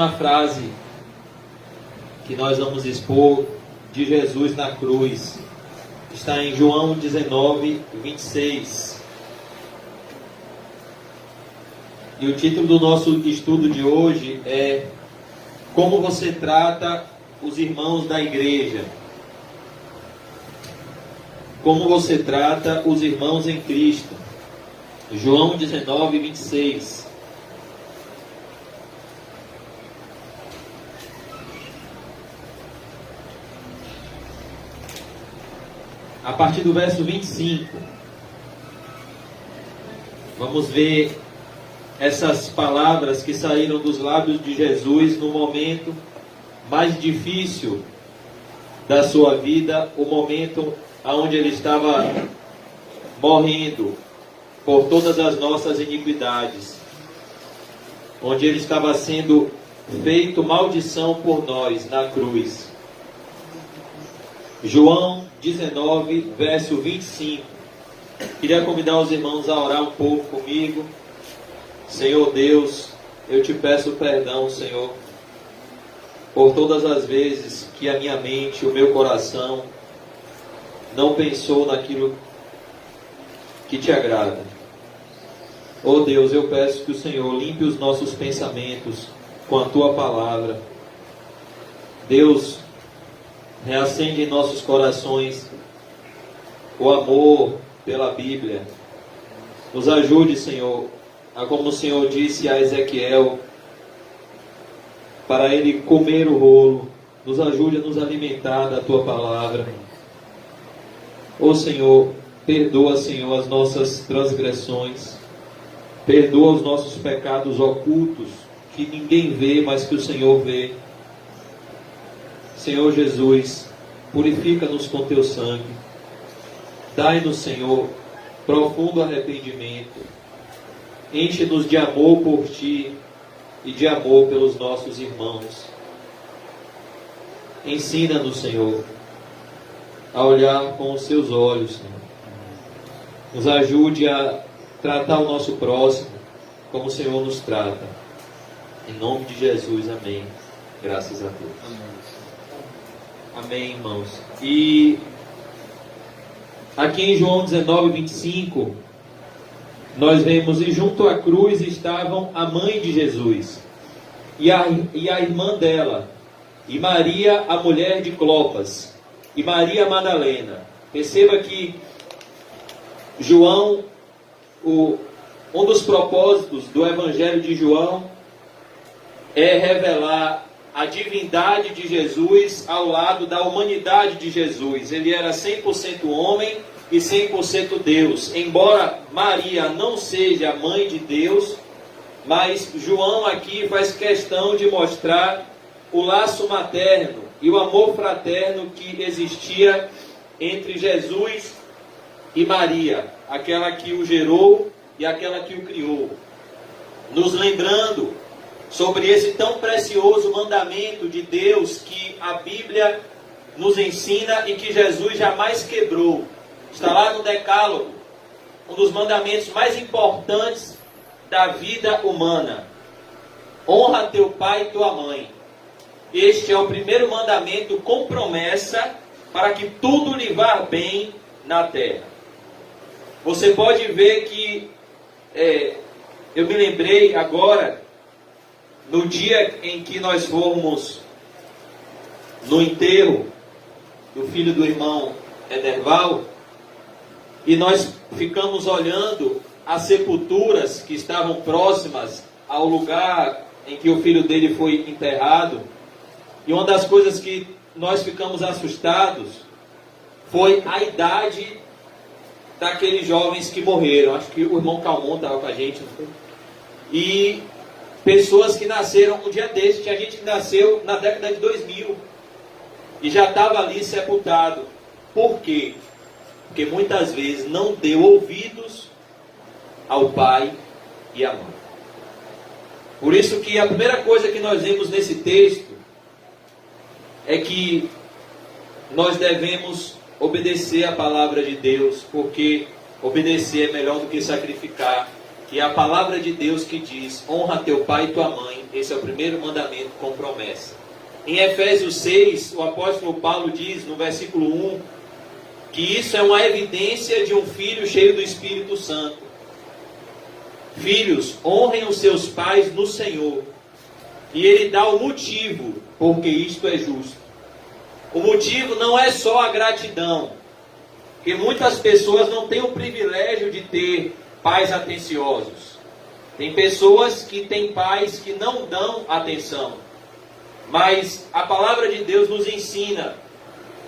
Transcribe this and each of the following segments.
uma frase que nós vamos expor de Jesus na cruz. Está em João 19, 26. E o título do nosso estudo de hoje é Como você trata os irmãos da igreja. Como você trata os irmãos em Cristo. João 19, 26. A partir do verso 25, vamos ver essas palavras que saíram dos lábios de Jesus no momento mais difícil da sua vida, o momento onde ele estava morrendo por todas as nossas iniquidades, onde ele estava sendo feito maldição por nós na cruz. João 19, verso 25. Queria convidar os irmãos a orar um pouco comigo. Senhor Deus, eu te peço perdão, Senhor, por todas as vezes que a minha mente, o meu coração não pensou naquilo que te agrada. Oh Deus, eu peço que o Senhor limpe os nossos pensamentos com a tua palavra. Deus, reacende em nossos corações o amor pela Bíblia. Nos ajude, Senhor, a, como o Senhor disse a Ezequiel, para ele comer o rolo. Nos ajude a nos alimentar da tua palavra. Ó Senhor, perdoa, Senhor, as nossas transgressões. Perdoa os nossos pecados ocultos, que ninguém vê, mas que o Senhor vê. Senhor Jesus, purifica-nos com teu sangue. Dai-nos, Senhor, profundo arrependimento. Enche-nos de amor por ti e de amor pelos nossos irmãos. Ensina-nos, Senhor, a olhar com os seus olhos, Senhor. Nos ajude a tratar o nosso próximo como o Senhor nos trata. Em nome de Jesus, amém. Graças a Deus. Amém, irmãos. E aqui em João 19, 25, nós vemos: e junto à cruz estavam a mãe de Jesus e a irmã dela, e Maria, a mulher de Clopas, e Maria Madalena. Perceba que João, um dos propósitos do Evangelho de João é revelar a divindade de Jesus ao lado da humanidade de Jesus. Ele era 100% homem e 100% Deus. Embora Maria não seja a mãe de Deus, mas João aqui faz questão de mostrar o laço materno e o amor fraterno que existia entre Jesus e Maria, aquela que o gerou e aquela que o criou. Nos lembrando sobre esse tão precioso mandamento de Deus que a Bíblia nos ensina e que Jesus jamais quebrou. Está lá no Decálogo, um dos mandamentos mais importantes da vida humana. Honra teu pai e tua mãe. Este é o primeiro mandamento com promessa para que tudo lhe vá bem na terra. Você pode ver que eu me lembrei agora, no dia em que nós fomos no enterro do filho do irmão Ederval, e nós ficamos olhando as sepulturas que estavam próximas ao lugar em que o filho dele foi enterrado, e uma das coisas que nós ficamos assustados foi a idade daqueles jovens que morreram. Acho que o irmão Calmon estava com a gente, não foi? E pessoas que nasceram um dia desse. Tinha gente que nasceu na década de 2000 e já estava ali sepultado. Por quê? Porque muitas vezes não deu ouvidos ao pai e à mãe. Por isso que a primeira coisa que nós vemos nesse texto é que nós devemos obedecer a palavra de Deus, porque obedecer é melhor do que sacrificar. que é a palavra de Deus que diz: honra teu pai e tua mãe. Esse é o primeiro mandamento com promessa. Em Efésios 6, o apóstolo Paulo diz, no versículo 1, que isso é uma evidência de um filho cheio do Espírito Santo. Filhos, honrem os seus pais no Senhor. E ele dá o motivo, porque isto é justo. O motivo não é só a gratidão, porque muitas pessoas não têm o privilégio de ter pais atenciosos. Tem pessoas que têm pais que não dão atenção. Mas a palavra de Deus nos ensina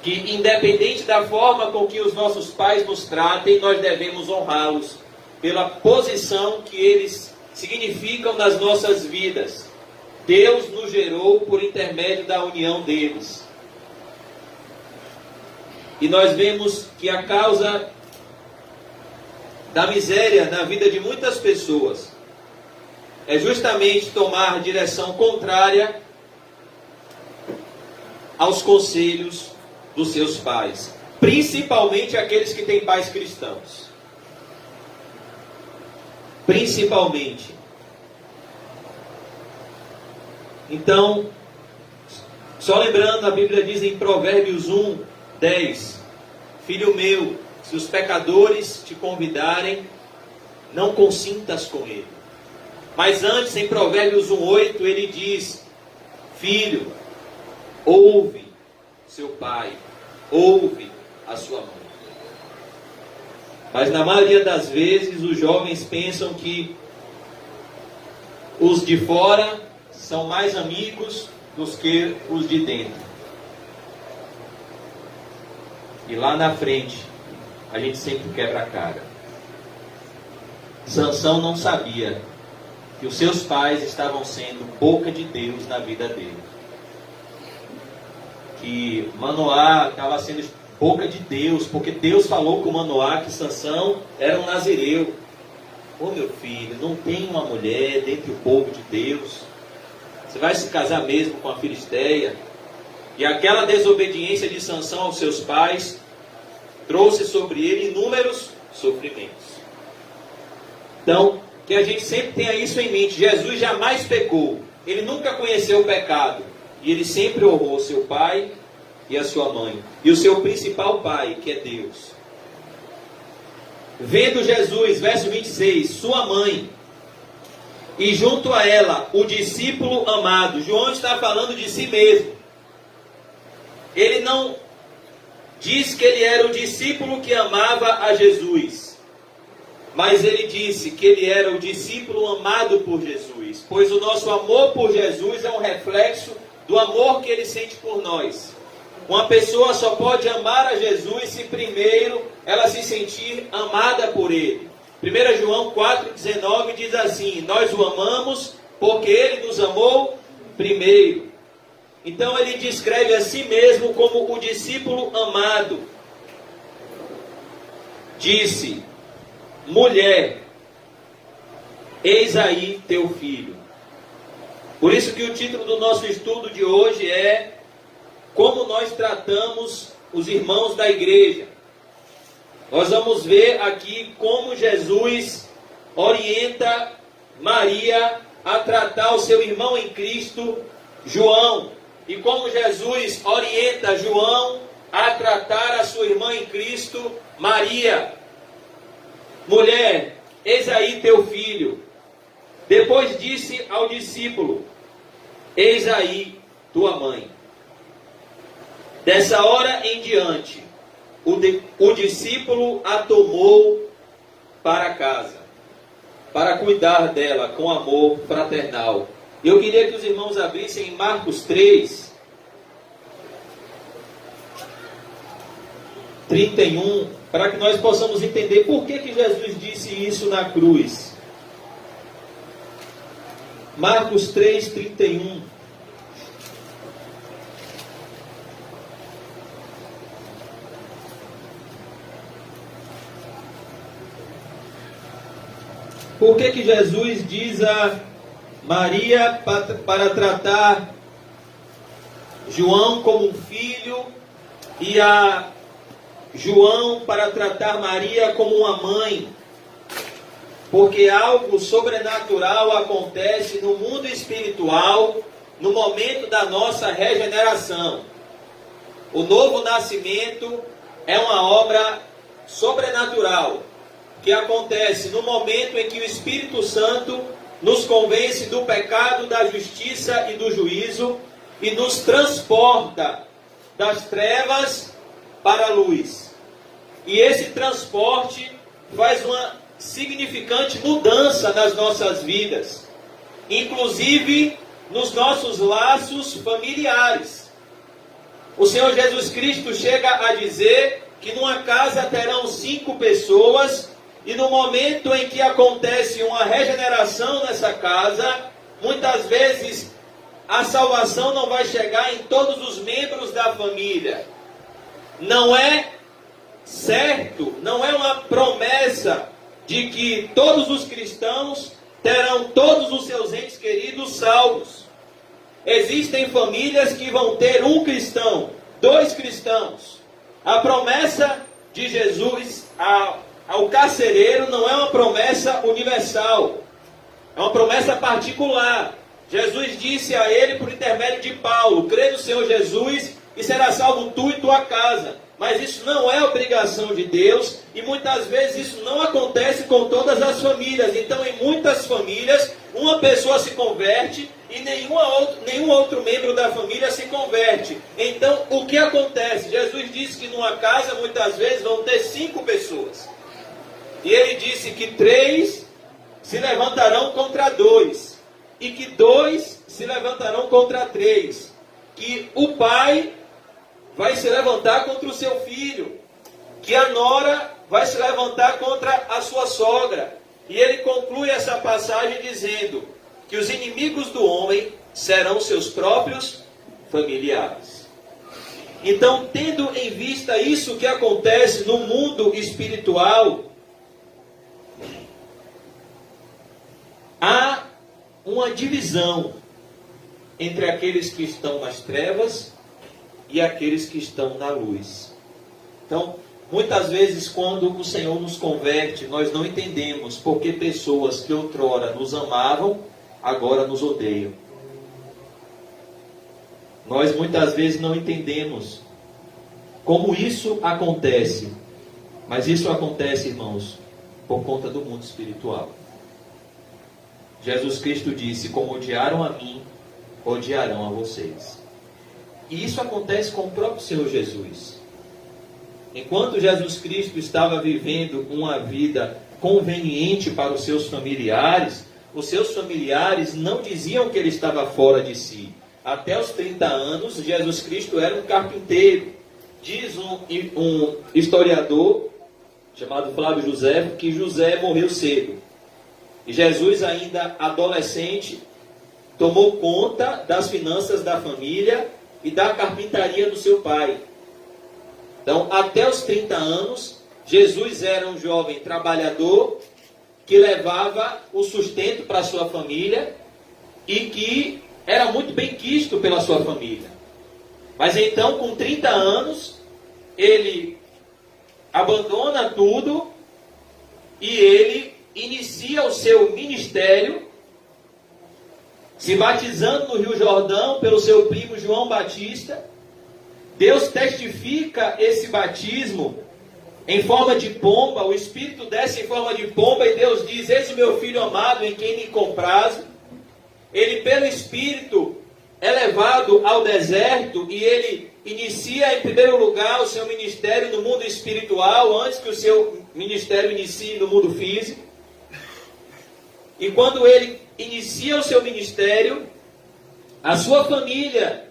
que, independente da forma com que os nossos pais nos tratem, nós devemos honrá-los pela posição que eles significam nas nossas vidas. Deus nos gerou por intermédio da união deles. E nós vemos que a causa da miséria na vida de muitas pessoas é justamente tomar direção contrária aos conselhos dos seus pais, principalmente aqueles que têm pais cristãos. Principalmente. Então, só lembrando, a Bíblia diz em Provérbios 1:10: filho meu, se os pecadores te convidarem, não consintas com ele. Mas antes, em Provérbios 1:8, ele diz: filho, ouve seu pai, ouve a sua mãe. Mas na maioria das vezes os jovens pensam que os de fora são mais amigos do que os de dentro. E lá na frente a gente sempre quebra a cara. Sansão não sabia que os seus pais estavam sendo boca de Deus na vida dele. Que Manoá estava sendo boca de Deus, porque Deus falou com Manoá que Sansão era um nazireu. Ô meu filho, não tem uma mulher dentre o povo de Deus. Você vai se casar mesmo com a filisteia? E aquela desobediência de Sansão aos seus pais trouxe sobre ele inúmeros sofrimentos. Então, que a gente sempre tenha isso em mente. Jesus jamais pecou. Ele nunca conheceu o pecado. E ele sempre honrou seu pai e a sua mãe. E o seu principal pai, que é Deus. Vendo Jesus, verso 26, sua mãe, e junto a ela, o discípulo amado. João está falando de si mesmo. Ele não diz que ele era o discípulo que amava a Jesus. Mas ele disse que ele era o discípulo amado por Jesus. Pois o nosso amor por Jesus é um reflexo do amor que ele sente por nós. Uma pessoa só pode amar a Jesus se primeiro ela se sentir amada por ele. 1 João 4,19 diz assim: nós o amamos porque ele nos amou primeiro. Então ele descreve a si mesmo como o discípulo amado. Disse: mulher, eis aí teu filho. Por isso que o título do nosso estudo de hoje é como nós tratamos os irmãos da igreja. Nós vamos ver aqui como Jesus orienta Maria a tratar o seu irmão em Cristo, João. E como Jesus orienta João a tratar a sua irmã em Cristo, Maria. Mulher, eis aí teu filho. Depois disse ao discípulo: eis aí tua mãe. Dessa hora em diante, o discípulo a tomou para casa, para cuidar dela com amor fraternal. Eu queria que os irmãos abrissem em Marcos 3, 31, para que nós possamos entender por que Jesus disse isso na cruz. Marcos 3, 31. Por que Jesus diz a Maria para tratar João como um filho e a João para tratar Maria como uma mãe? porque algo sobrenatural acontece no mundo espiritual no momento da nossa regeneração. O novo nascimento é uma obra sobrenatural que acontece no momento em que o Espírito Santo nos convence do pecado, da justiça e do juízo e nos transporta das trevas para a luz. E esse transporte faz uma significante mudança nas nossas vidas, inclusive nos nossos laços familiares. O Senhor Jesus Cristo chega a dizer que numa casa terão 5 pessoas, e no momento em que acontece uma regeneração nessa casa, muitas vezes a salvação não vai chegar em todos os membros da família. Não é certo, não é uma promessa de que todos os cristãos terão todos os seus entes queridos salvos. Existem famílias que vão ter 1 cristão, 2 cristãos. A promessa de Jesus ao carcereiro não é uma promessa universal, é uma promessa particular. Jesus disse a ele por intermédio de Paulo: crê no Senhor Jesus e será salvo tu e tua casa. Mas isso não é obrigação de Deus, e muitas vezes isso não acontece com todas as famílias. Então, em muitas famílias, uma pessoa se converte e nenhum outro membro da família se converte. Então, o que acontece? Jesus disse que numa casa, muitas vezes, vão ter 5 pessoas. E ele disse que 3 se levantarão contra 2, e que 2 se levantarão contra 3. Que o pai vai se levantar contra o seu filho, que a nora vai se levantar contra a sua sogra. E ele conclui essa passagem dizendo que os inimigos do homem serão seus próprios familiares. Então, tendo em vista isso que acontece no mundo espiritual, há uma divisão entre aqueles que estão nas trevas e aqueles que estão na luz. Então, muitas vezes, quando o Senhor nos converte, nós não entendemos porque pessoas que outrora nos amavam, agora nos odeiam. Nós muitas vezes não entendemos como isso acontece. Mas isso acontece, irmãos, por conta do mundo espiritual. Jesus Cristo disse: como odiaram a mim, odiarão a vocês. E isso acontece com o próprio Senhor Jesus. Enquanto Jesus Cristo estava vivendo uma vida conveniente para os seus familiares não diziam que ele estava fora de si. Até os 30 anos, Jesus Cristo era um carpinteiro. Diz um historiador chamado Flávio José que José morreu cedo. E Jesus, ainda adolescente, tomou conta das finanças da família e da carpintaria do seu pai. Então, até os 30 anos, Jesus era um jovem trabalhador que levava o sustento para a sua família e que era muito bem quisto pela sua família. Mas então, com 30 anos, ele abandona tudo e ele inicia o seu ministério, se batizando no Rio Jordão pelo seu primo João Batista. Deus testifica esse batismo em forma de pomba, o Espírito desce em forma de pomba e Deus diz: esse meu filho amado em quem me comprazo. Ele, pelo Espírito, é levado ao deserto e ele inicia em primeiro lugar o seu ministério no mundo espiritual, antes que o seu ministério inicie no mundo físico. E quando ele inicia o seu ministério, a sua família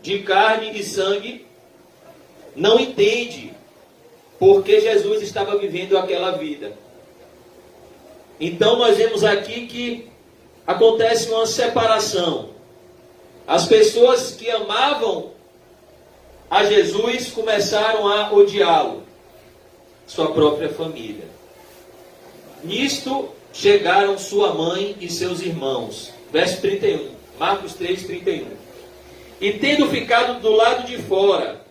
de carne e sangue não entende porque Jesus estava vivendo aquela vida. Então nós vemos aqui que acontece uma separação. As pessoas que amavam a Jesus começaram a odiá-lo, sua própria família. Nisto chegaram sua mãe e seus irmãos. Verso 31, Marcos 3, 31. E tendo ficado do lado de fora,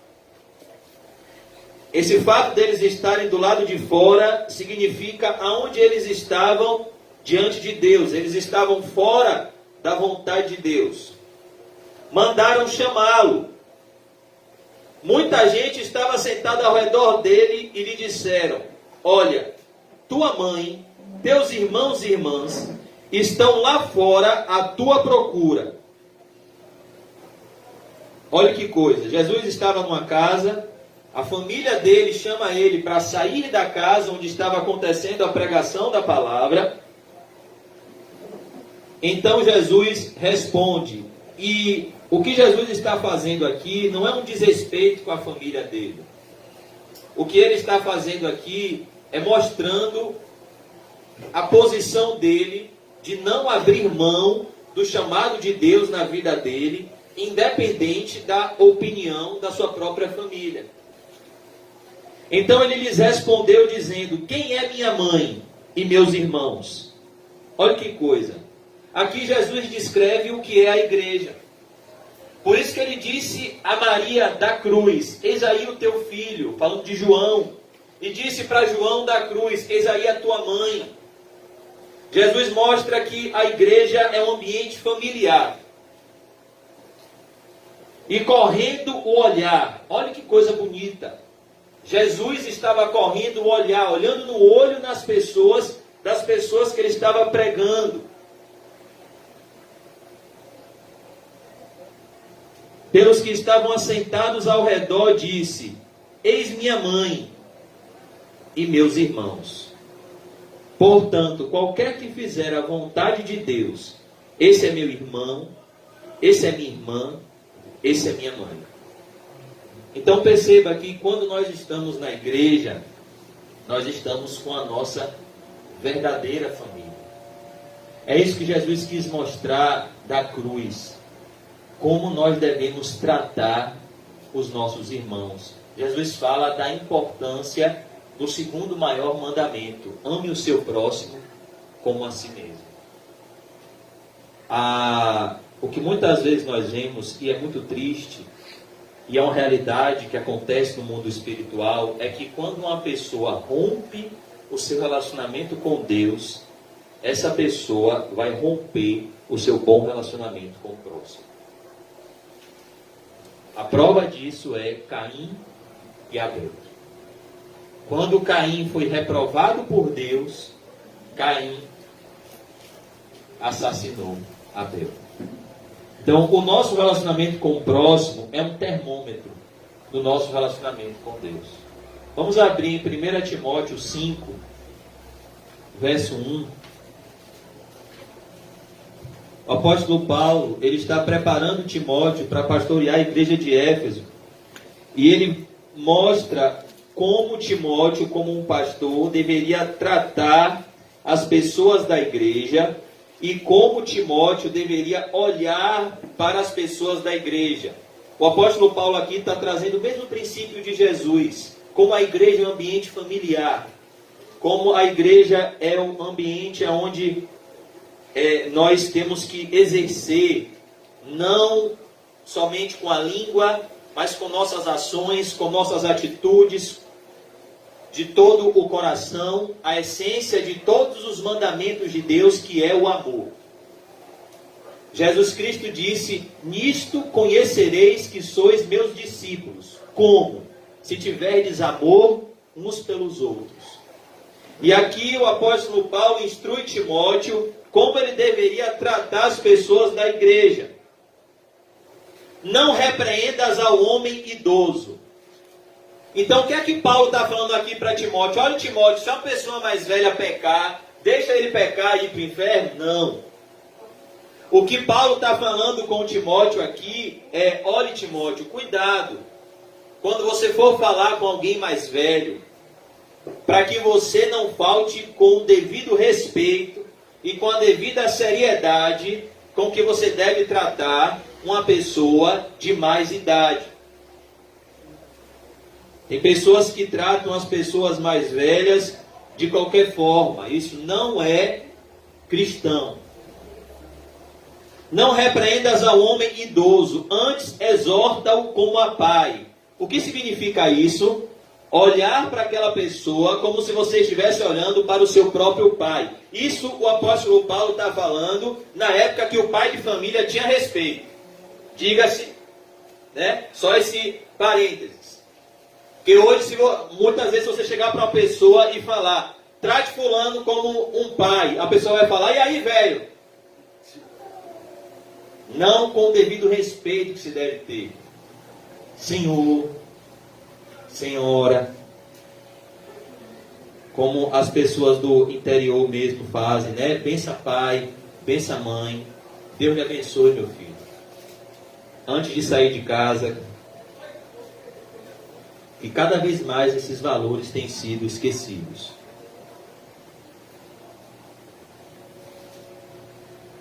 Esse fato deles estarem do lado de fora significa aonde eles estavam diante de Deus. Eles estavam fora da vontade de Deus. Mandaram chamá-lo. Muita gente estava sentada ao redor dele e lhe disseram: olha, tua mãe, teus irmãos e irmãs estão lá fora à tua procura. Olha que coisa, Jesus estava numa casa, a família dele chama ele para sair da casa onde estava acontecendo a pregação da palavra. Então Jesus responde, e o que Jesus está fazendo aqui não é um desrespeito com a família dele. O que ele está fazendo aqui é mostrando a posição dele de não abrir mão do chamado de Deus na vida dele, independente da opinião da sua própria família. Então ele lhes respondeu dizendo: quem é minha mãe e meus irmãos? Olha que coisa. Aqui Jesus descreve o que é a igreja. Por isso que ele disse a Maria da cruz: eis aí o teu filho, falando de João. E disse para João da cruz: eis aí a tua mãe. Jesus mostra que a igreja é um ambiente familiar. E correndo o olhar, olha que coisa bonita. Jesus estava correndo o olhar, olhando no olho das pessoas que ele estava pregando. Pelos que estavam assentados ao redor, disse: eis minha mãe e meus irmãos. Portanto, qualquer que fizer a vontade de Deus, esse é meu irmão, esse é minha irmã, esse é minha mãe. Então perceba que quando nós estamos na igreja, nós estamos com a nossa verdadeira família. É isso que Jesus quis mostrar da cruz. Como nós devemos tratar os nossos irmãos. Jesus fala da importância do segundo maior mandamento: ame o seu próximo como a si mesmo. O que muitas vezes nós vemos, e é muito triste, e é uma realidade que acontece no mundo espiritual, é que quando uma pessoa rompe o seu relacionamento com Deus, essa pessoa vai romper o seu bom relacionamento com o próximo. A prova disso é Caim e Abel. Quando Caim foi reprovado por Deus, Caim assassinou Abel. Então, o nosso relacionamento com o próximo é um termômetro do nosso relacionamento com Deus. Vamos abrir em 1 Timóteo 5, verso 1. O apóstolo Paulo, ele está preparando Timóteo para pastorear a igreja de Éfeso. E ele mostra como Timóteo, como um pastor, deveria tratar as pessoas da igreja e como Timóteo deveria olhar para as pessoas da igreja. O apóstolo Paulo aqui está trazendo o mesmo princípio de Jesus, como a igreja é um ambiente familiar, como a igreja é um ambiente onde nós temos que exercer, não somente com a língua, mas com nossas ações, com nossas atitudes, de todo o coração, a essência de todos os mandamentos de Deus, que é o amor. Jesus Cristo disse: nisto conhecereis que sois meus discípulos. Como? Se tiverdes amor uns pelos outros. E aqui o apóstolo Paulo instrui Timóteo como ele deveria tratar as pessoas da igreja. Não repreendas ao homem idoso. Então o que é que Paulo está falando aqui para Timóteo? Olha, Timóteo, se uma pessoa mais velha pecar, deixa ele pecar e ir para o inferno? Não. O que Paulo está falando com Timóteo aqui é: olha, Timóteo, cuidado quando você for falar com alguém mais velho, para que você não falte com o devido respeito e com a devida seriedade com que você deve tratar uma pessoa de mais idade. Tem pessoas que tratam as pessoas mais velhas de qualquer forma. Isso não é cristão. Não repreendas ao homem idoso, antes exorta-o como a pai. O que significa isso? olhar para aquela pessoa como se você estivesse olhando para o seu próprio pai. Isso o apóstolo Paulo está falando na época que o pai de família tinha respeito. Diga-se, né? Só esse parênteses. Porque hoje, muitas vezes, você chegar para uma pessoa e falar, trate fulano como um pai, a pessoa vai falar, e aí, velho? Não com o devido respeito que se deve ter. Senhor, senhora, como as pessoas do interior mesmo fazem, né? Pensa pai, pensa mãe, Deus me abençoe, meu filho. Antes de sair de casa, e cada vez mais esses valores têm sido esquecidos.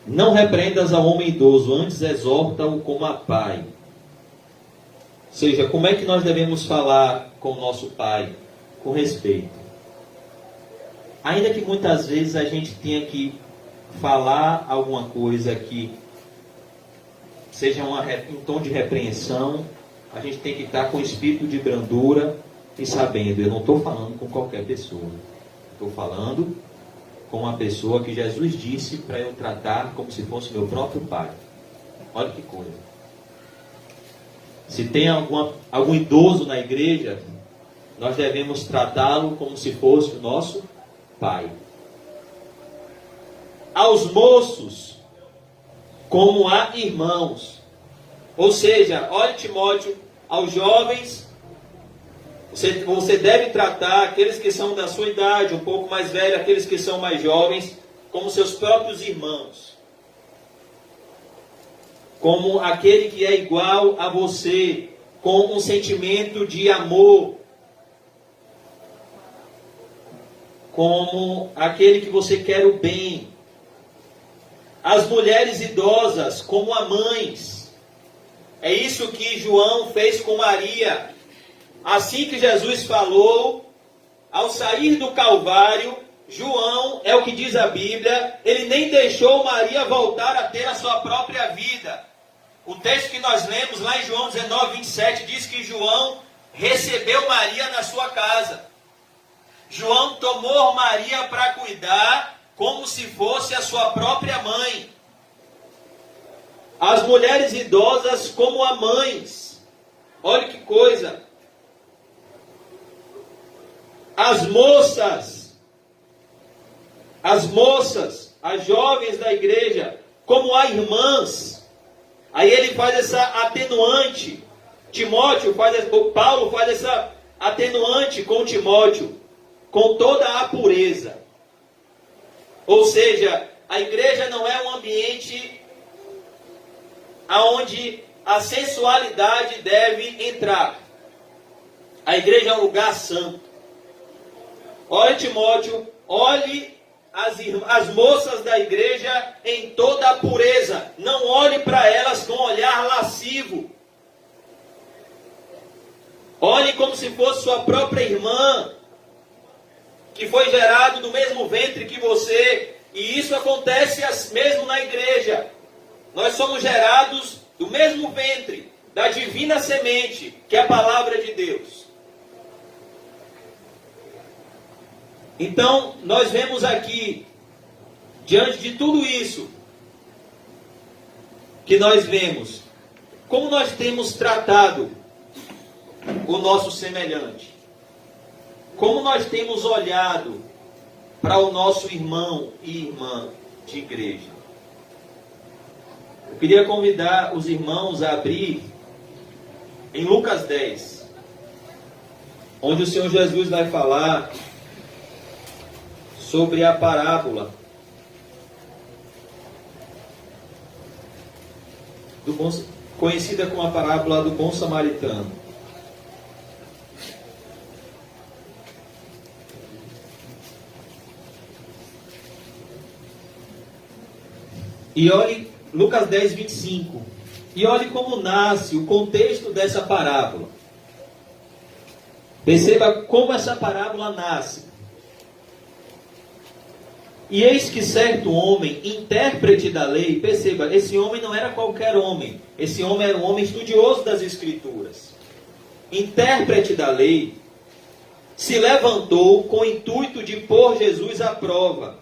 Não repreendas ao homem idoso, antes exorta-o como a pai. Ou seja, como é que nós devemos falar com o nosso pai? Com respeito. Ainda que muitas vezes a gente tenha que falar alguma coisa que seja em tom de repreensão, a gente tem que estar com espírito de brandura e sabendo, eu não estou falando com qualquer pessoa. Estou falando com uma pessoa que Jesus disse para eu tratar como se fosse meu próprio pai. Olha que coisa. Se tem algum idoso na igreja, nós devemos tratá-lo como se fosse o nosso pai. Aos moços, como a irmãos. Ou seja, olha Timóteo, aos jovens, você deve tratar aqueles que são da sua idade, um pouco mais velhos, aqueles que são mais jovens, como seus próprios irmãos. Como aquele que é igual a você, com um sentimento de amor. Como aquele que você quer o bem. As mulheres idosas, como a mães. É isso que João fez com Maria. Assim que Jesus falou, ao sair do Calvário, João, é o que diz a Bíblia, ele nem deixou Maria voltar a ter a sua própria vida. O texto que nós lemos lá em João 19, 27, diz que João recebeu Maria na sua casa. João tomou Maria para cuidar como se fosse a sua própria mãe. As mulheres idosas como a mães. Olha que coisa. As moças, as jovens da igreja, como a irmãs. Aí ele faz essa atenuante. Paulo faz essa atenuante com Timóteo, com toda a pureza. Ou seja, a igreja não é um ambiente onde a sensualidade deve entrar. A igreja é um lugar santo. Olhe Timóteo, olhe as moças da igreja em toda a pureza. Não olhe para elas com olhar lascivo. Olhe como se fosse sua própria irmã, que foi gerado do mesmo ventre que você. E isso acontece mesmo na igreja. Nós somos gerados do mesmo ventre, da divina semente, que é a palavra de Deus. Então, nós vemos aqui, diante de tudo isso, que nós vemos, como nós temos tratado o nosso semelhante. Como nós temos olhado para o nosso irmão e irmã de igreja. Eu queria convidar os irmãos a abrir em Lucas 10, onde o Senhor Jesus vai falar sobre a parábola conhecida como a parábola do bom samaritano. E olhe Lucas 10, 25. E olhe como nasce o contexto dessa parábola. Perceba como essa parábola nasce. E eis que certo homem, intérprete da lei, perceba, esse homem não era qualquer homem. Esse homem era um homem estudioso das Escrituras. Intérprete da lei, se levantou com o intuito de pôr Jesus à prova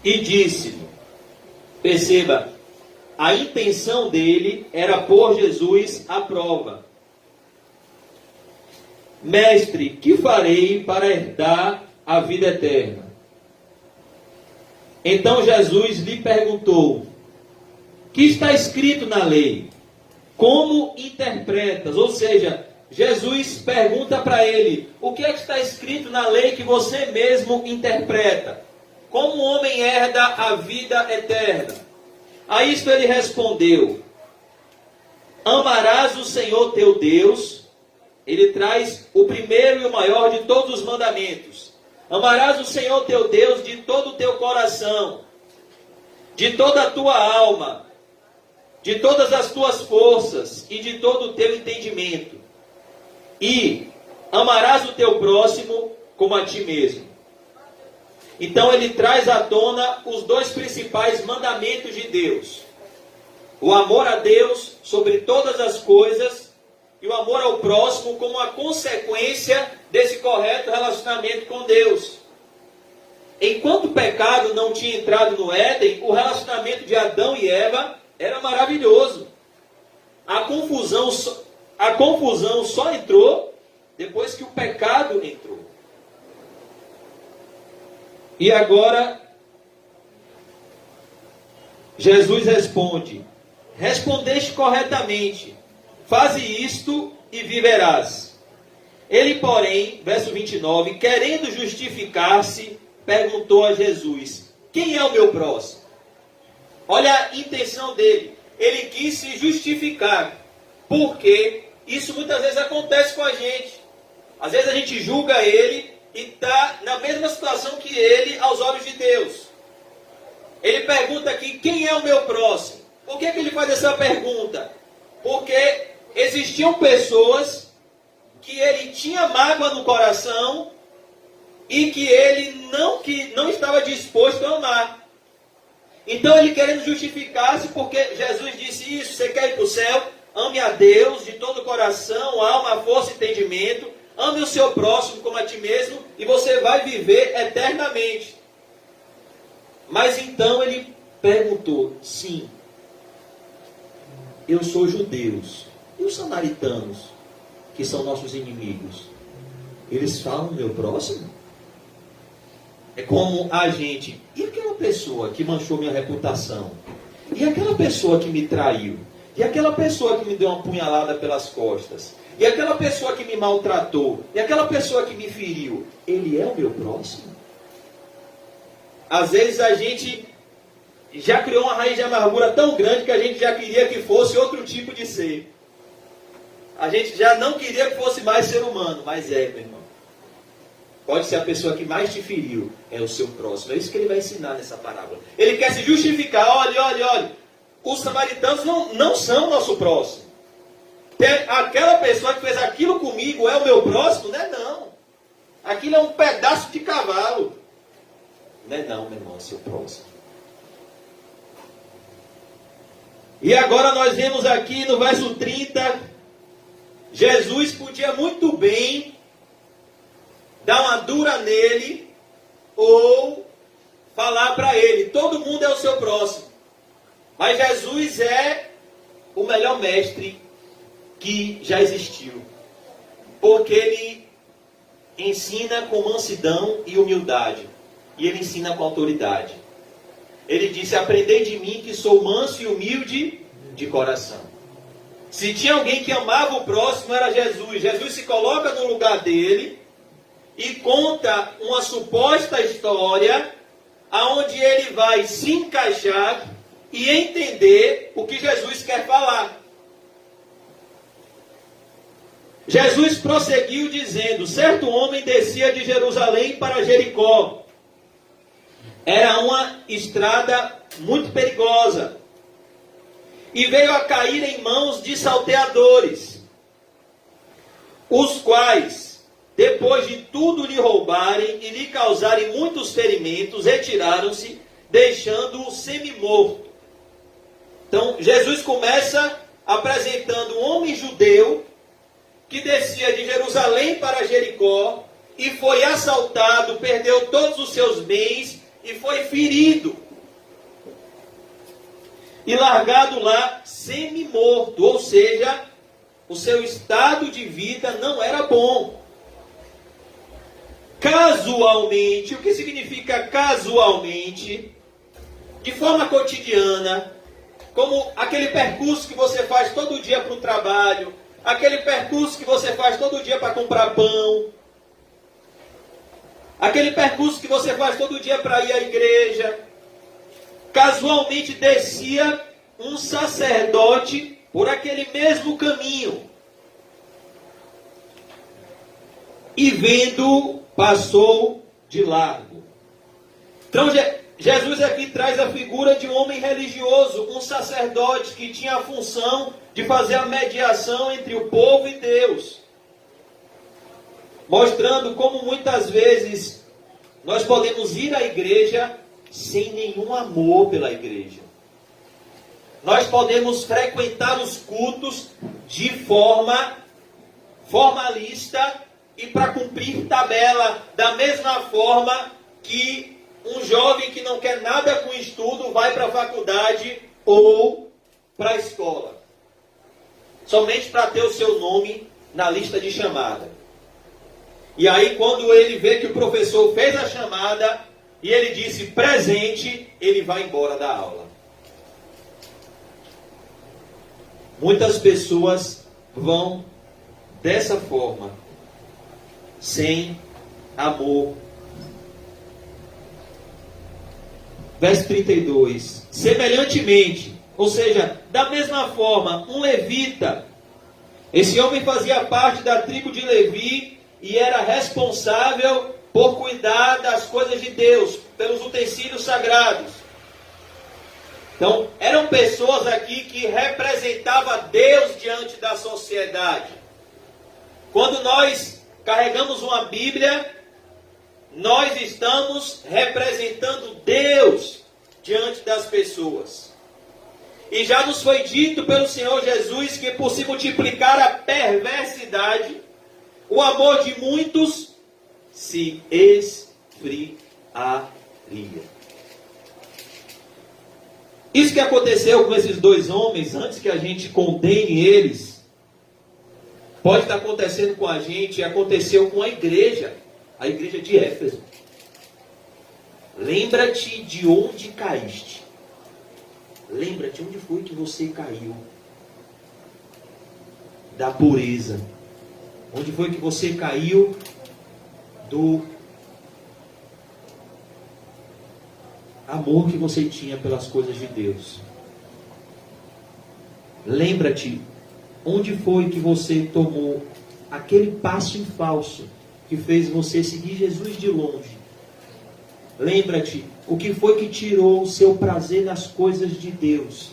e disse-lhe, perceba, a intenção dele era pôr Jesus à prova. Mestre, que farei para herdar a vida eterna? Então Jesus lhe perguntou, que está escrito na lei? Como interpretas? Ou seja, Jesus pergunta para ele, o que é que está escrito na lei que você mesmo interpreta? Como o homem herda a vida eterna? A isto ele respondeu, amarás o Senhor teu Deus. Ele traz o primeiro e o maior de todos os mandamentos. Amarás o Senhor teu Deus de todo o teu coração, de toda a tua alma, de todas as tuas forças e de todo o teu entendimento. E amarás o teu próximo como a ti mesmo. Então ele traz à tona os dois principais mandamentos de Deus. O amor a Deus sobre todas as coisas e o amor ao próximo como a consequência desse correto relacionamento com Deus. Enquanto o pecado não tinha entrado no Éden, o relacionamento de Adão e Eva era maravilhoso. A confusão só entrou depois que o pecado entrou. E agora, Jesus responde, respondeste corretamente, faze isto e viverás. Ele, porém, verso 29, querendo justificar-se, perguntou a Jesus, quem é o meu próximo? Olha a intenção dele. Ele quis se justificar, porque isso muitas vezes acontece com a gente. Às vezes a gente julga ele e está na mesma situação que ele aos olhos de Deus. Ele pergunta aqui, quem é o meu próximo? Por que ele faz essa pergunta? Porque existiam pessoas que ele tinha mágoa no coração e que ele não estava disposto a amar. Então ele querendo justificar-se, porque Jesus disse isso, você quer ir para o céu? Ame a Deus de todo o coração, alma, força e entendimento. Ame o seu próximo como a ti mesmo e você vai viver eternamente. Mas então ele perguntou, sim, eu sou judeus. E os samaritanos, que são nossos inimigos, eles falam meu próximo? É como a gente, e aquela pessoa que manchou minha reputação? E aquela pessoa que me traiu? E aquela pessoa que me deu uma punhalada pelas costas? E aquela pessoa que me maltratou? E aquela pessoa que me feriu? Ele é o meu próximo? Às vezes a gente já criou uma raiz de amargura tão grande que a gente já queria que fosse outro tipo de ser. A gente já não queria que fosse mais ser humano, mas é, meu irmão. Pode ser a pessoa que mais te feriu, é o seu próximo. É isso que ele vai ensinar nessa parábola. Ele quer se justificar, olha. Os samaritanos não são nosso próximo. Aquela pessoa que fez aquilo comigo é o meu próximo? Não é não. Aquilo é um pedaço de cavalo. Não é não, meu irmão, é seu próximo. E agora nós vemos aqui no verso 30, Jesus podia muito bem dar uma dura nele ou falar para ele, todo mundo é o seu próximo. Mas Jesus é o melhor mestre que já existiu. Porque ele ensina com mansidão e humildade. E ele ensina com autoridade. Ele disse, aprendei de mim que sou manso e humilde de coração. Se tinha alguém que amava o próximo, era Jesus. Jesus se coloca no lugar dele e conta uma suposta história aonde ele vai se encaixar e entender o que Jesus quer falar. Jesus prosseguiu dizendo, certo homem descia de Jerusalém para Jericó. Era uma estrada muito perigosa. E veio a cair em mãos de salteadores, os quais, depois de tudo lhe roubarem e lhe causarem muitos ferimentos, retiraram-se, deixando-o semi-morto. Então, Jesus começa apresentando um homem judeu que descia de Jerusalém para Jericó, e foi assaltado, perdeu todos os seus bens e foi ferido. E largado lá semi-morto, ou seja, o seu estado de vida não era bom. Casualmente, o que significa casualmente? De forma cotidiana, como aquele percurso que você faz todo dia para o trabalho, aquele percurso que você faz todo dia para comprar pão, aquele percurso que você faz todo dia para ir à igreja. Casualmente descia um sacerdote por aquele mesmo caminho. E vendo, passou de largo. Então Jesus aqui traz a figura de um homem religioso, um sacerdote que tinha a função de fazer a mediação entre o povo e Deus. Mostrando como muitas vezes nós podemos ir à igreja sem nenhum amor pela igreja. Nós podemos frequentar os cultos de forma formalista e para cumprir tabela, da mesma forma que um jovem que não quer nada com estudo vai para a faculdade ou para a escola, somente para ter o seu nome na lista de chamada. E aí, quando ele vê que o professor fez a chamada e ele disse presente, ele vai embora da aula. Muitas pessoas vão dessa forma, sem amor. Verso 32. Semelhantemente, ou seja, da mesma forma, um levita. Esse homem fazia parte da tribo de Levi e era responsável por cuidar das coisas de Deus, pelos utensílios sagrados. Então, eram pessoas aqui que representavam Deus diante da sociedade. Quando nós carregamos uma Bíblia, nós estamos representando Deus diante das pessoas. E já nos foi dito pelo Senhor Jesus que por se multiplicar a perversidade, o amor de muitos se esfriaria. Isso que aconteceu com esses dois homens, antes que a gente condene eles, pode estar acontecendo com a gente, aconteceu com a igreja de Éfeso. Lembra-te de onde caíste. Lembra-te onde foi que você caiu. Da pureza. Onde foi que você caiu do amor que você tinha pelas coisas de Deus. Lembra-te onde foi que você tomou aquele passo em falso que fez você seguir Jesus de longe. Lembra-te o que foi que tirou o seu prazer nas coisas de Deus.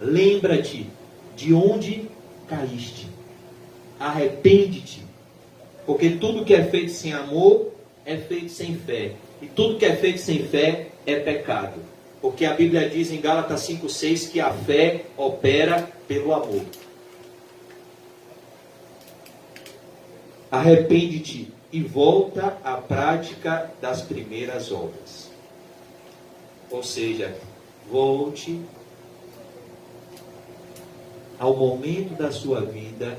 Lembra-te de onde caíste. Arrepende-te, porque tudo que é feito sem amor é feito sem fé. E tudo que é feito sem fé é pecado. Porque a Bíblia diz em Gálatas 5,6 que a fé opera pelo amor. Arrepende-te e volta à prática das primeiras obras. Ou seja, volte ao momento da sua vida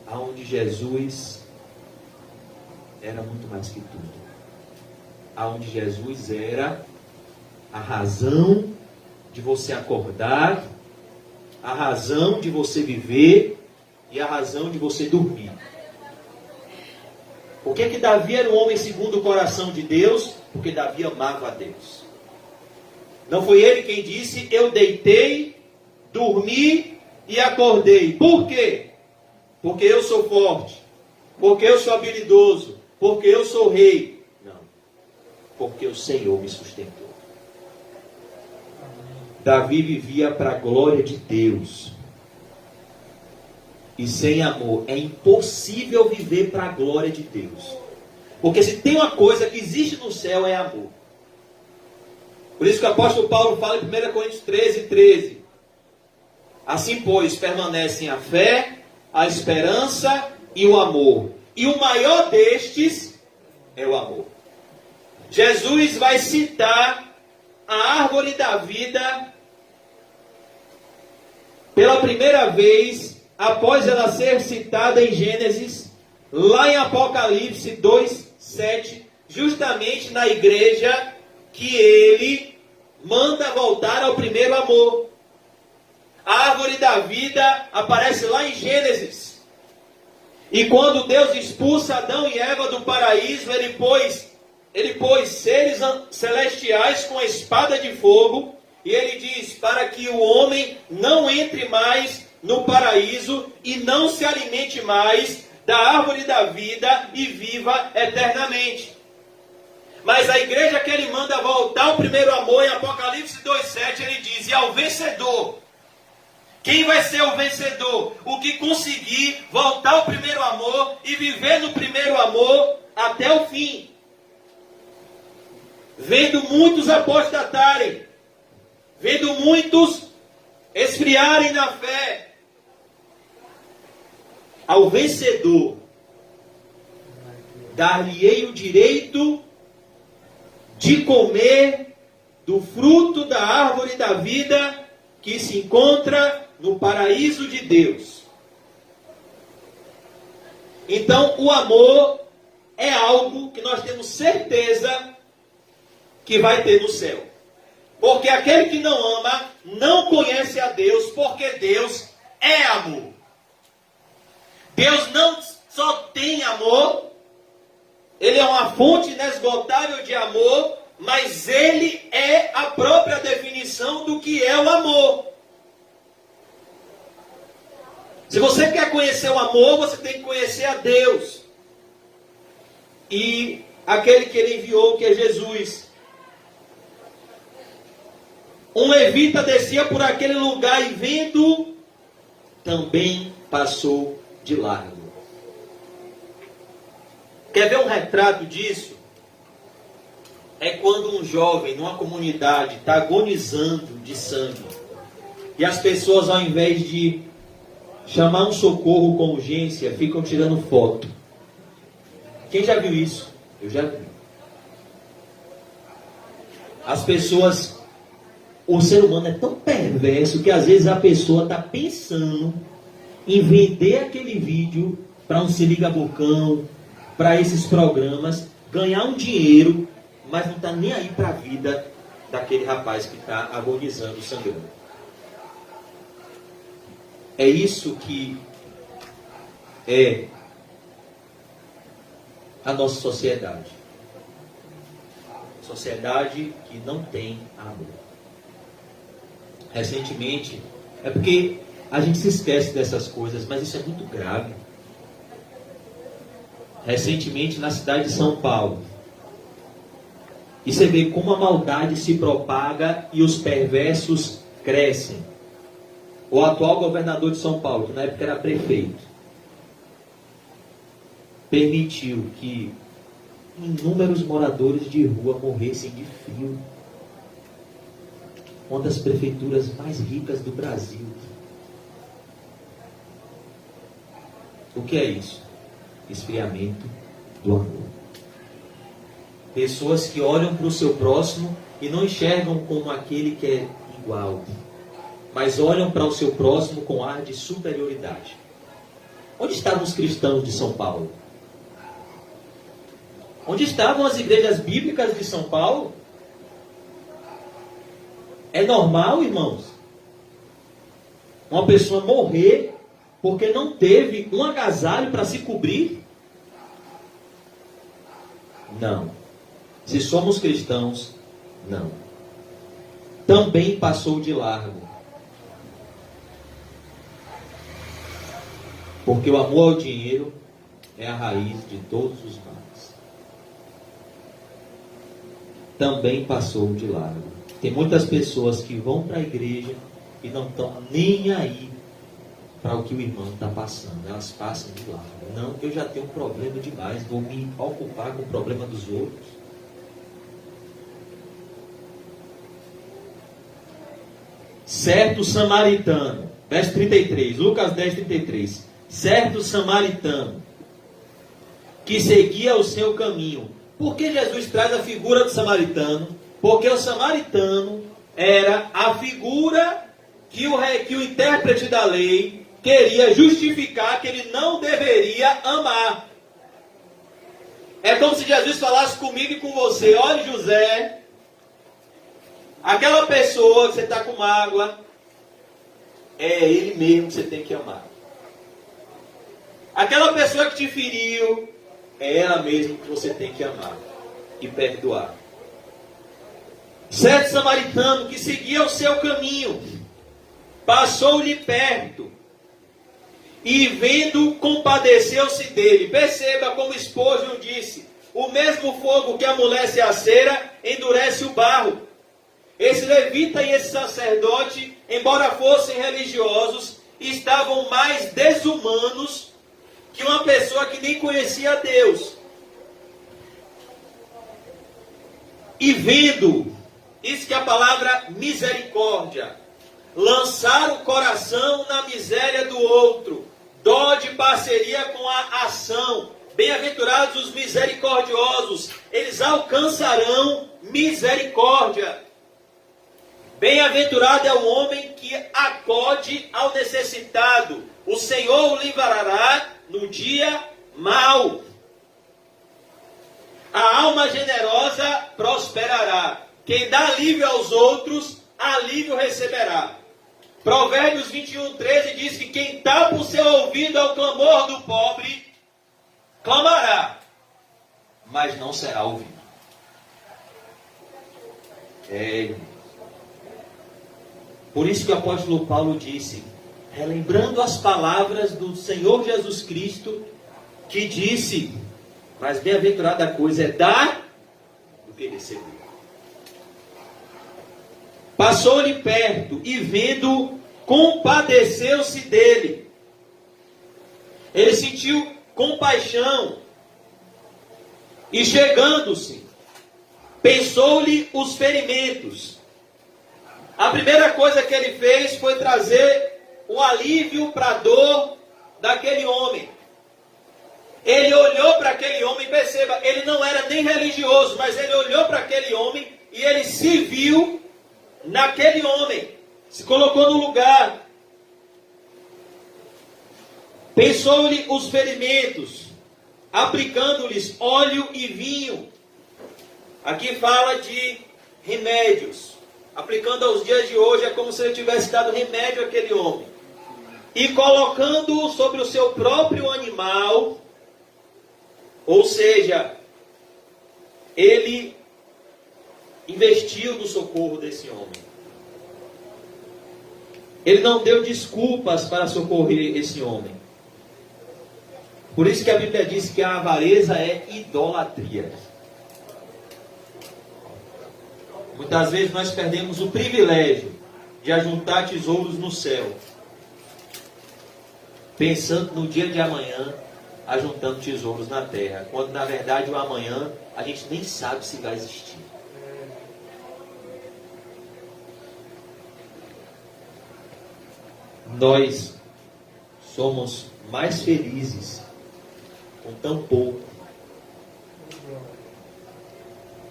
onde Jesus era muito mais que tudo. Onde Jesus era a razão de você acordar, a razão de você viver e a razão de você dormir. Por que Davi era um homem segundo o coração de Deus? Porque Davi amava a Deus. Não foi ele quem disse, eu deitei, dormi e acordei. Por quê? Porque eu sou forte, porque eu sou habilidoso, porque eu sou rei. Não, porque o Senhor me sustentou. Davi vivia para a glória de Deus. E sem amor é impossível viver para a glória de Deus. Porque se tem uma coisa que existe no céu é amor. Por isso que o apóstolo Paulo fala em 1 Coríntios 13:13. Assim, pois, permanecem a fé, a esperança e o amor. E o maior destes é o amor. Jesus vai citar a árvore da vida pela primeira vez, após ela ser citada em Gênesis, lá em Apocalipse 2:7, justamente na igreja que ele manda voltar ao primeiro amor. A árvore da vida aparece lá em Gênesis. E quando Deus expulsa Adão e Eva do paraíso, ele pôs seres celestiais com a espada de fogo, e ele diz para que o homem não entre mais no paraíso e não se alimente mais da árvore da vida e viva eternamente. Mas a igreja que ele manda voltar ao primeiro amor, em Apocalipse 2:7, ele diz: e ao vencedor. Quem vai ser o vencedor? O que conseguir voltar ao primeiro amor e viver no primeiro amor até o fim. Vendo muitos apostatarem, vendo muitos esfriarem na fé, ao vencedor dar-lhe-ei o direito de comer do fruto da árvore da vida que se encontra no paraíso de Deus. Então, o amor é algo que nós temos certeza que vai ter no céu. Porque aquele que não ama não conhece a Deus, porque Deus é amor. Deus não só tem amor, ele é uma fonte inesgotável de amor, mas ele é a própria definição do que é o amor. Se você quer conhecer o amor, você tem que conhecer a Deus. E aquele que ele enviou, que é Jesus. Um levita descia por aquele lugar e vendo, também passou de largo. Quer ver um retrato disso? É quando um jovem numa comunidade está agonizando de sangue. E as pessoas, ao invés de chamar um socorro com urgência, ficam tirando foto. Quem já viu isso? Eu já vi. As pessoas... O ser humano é tão perverso que às vezes a pessoa está pensando em vender aquele vídeo para um Se Liga Bocão, para esses programas, ganhar um dinheiro, mas não está nem aí para a vida daquele rapaz que está agonizando, sangrando. É isso que é a nossa sociedade. Sociedade que não tem amor. Recentemente, é porque a gente se esquece dessas coisas, mas isso é muito grave. Recentemente, na cidade de São Paulo, e você vê como a maldade se propaga e os perversos crescem. O atual governador de São Paulo, que na época era prefeito, permitiu que inúmeros moradores de rua morressem de frio. Uma das prefeituras mais ricas do Brasil. O que é isso? Esfriamento do amor. Pessoas que olham para o seu próximo e não enxergam como aquele que é igual, mas olham para o seu próximo com ar de superioridade. Onde estavam os cristãos de São Paulo? Onde estavam as igrejas bíblicas de São Paulo? É normal, irmãos, uma pessoa morrer porque não teve um agasalho para se cobrir? Não. Se somos cristãos, não. Também passou de largo. Porque o amor ao dinheiro é a raiz de todos os males. Também passou de largo. Tem muitas pessoas que vão para a igreja e não estão nem aí para o que o irmão está passando. Elas passam de largo. Não, eu já tenho um problema demais, vou me ocupar com o problema dos outros. Certo samaritano, verso 33, Lucas 10, 33. Certo samaritano, que seguia o seu caminho. Por que Jesus traz a figura do samaritano? Porque o samaritano era a figura que o intérprete da lei queria justificar que ele não deveria amar. É como se Jesus falasse comigo e com você: olha, José, aquela pessoa que você está com mágoa, é ele mesmo que você tem que amar. Aquela pessoa que te feriu, é ela mesmo que você tem que amar e perdoar. Certo samaritano que seguia o seu caminho, passou-lhe perto e vendo, compadeceu-se dele. Perceba como Spurgeon disse: o mesmo fogo que amolece a cera, endurece o barro. Esse levita e esse sacerdote, embora fossem religiosos, estavam mais desumanos que uma pessoa que nem conhecia Deus. E vendo, isso que é a palavra misericórdia, lançar o coração na miséria do outro, dó de parceria com a ação. Bem-aventurados os misericordiosos, eles alcançarão misericórdia. Bem-aventurado é o homem que acode ao necessitado, o Senhor o livrará no dia mau. A alma generosa prosperará. Quem dá alívio aos outros, alívio receberá. Provérbios 21:13 diz que quem tapa o seu ouvido ao clamor do pobre, clamará, mas não será ouvido. Por isso que o apóstolo Paulo disse, relembrando as palavras do Senhor Jesus Cristo, que disse: mas bem-aventurada a coisa é dar do que receber. Passou-lhe perto e vendo, compadeceu-se dele. Ele sentiu compaixão e chegando-se, pensou-lhe os ferimentos. A primeira coisa que ele fez foi trazer um alívio para a dor daquele homem. Ele olhou para aquele homem, perceba, ele não era nem religioso, mas ele olhou para aquele homem e ele se viu naquele homem, se colocou no lugar. Pensou-lhe os ferimentos, aplicando-lhes óleo e vinho. Aqui fala de remédios. Aplicando aos dias de hoje, é como se ele tivesse dado remédio àquele homem. E colocando-o sobre o seu próprio animal, ou seja, ele investiu no socorro desse homem. Ele não deu desculpas para socorrer esse homem. Por isso que a Bíblia diz que a avareza é idolatria. Muitas vezes nós perdemos o privilégio de ajuntar tesouros no céu, pensando no dia de amanhã, ajuntando tesouros na terra, quando na verdade o amanhã a gente nem sabe se vai existir. Nós somos mais felizes com tão pouco.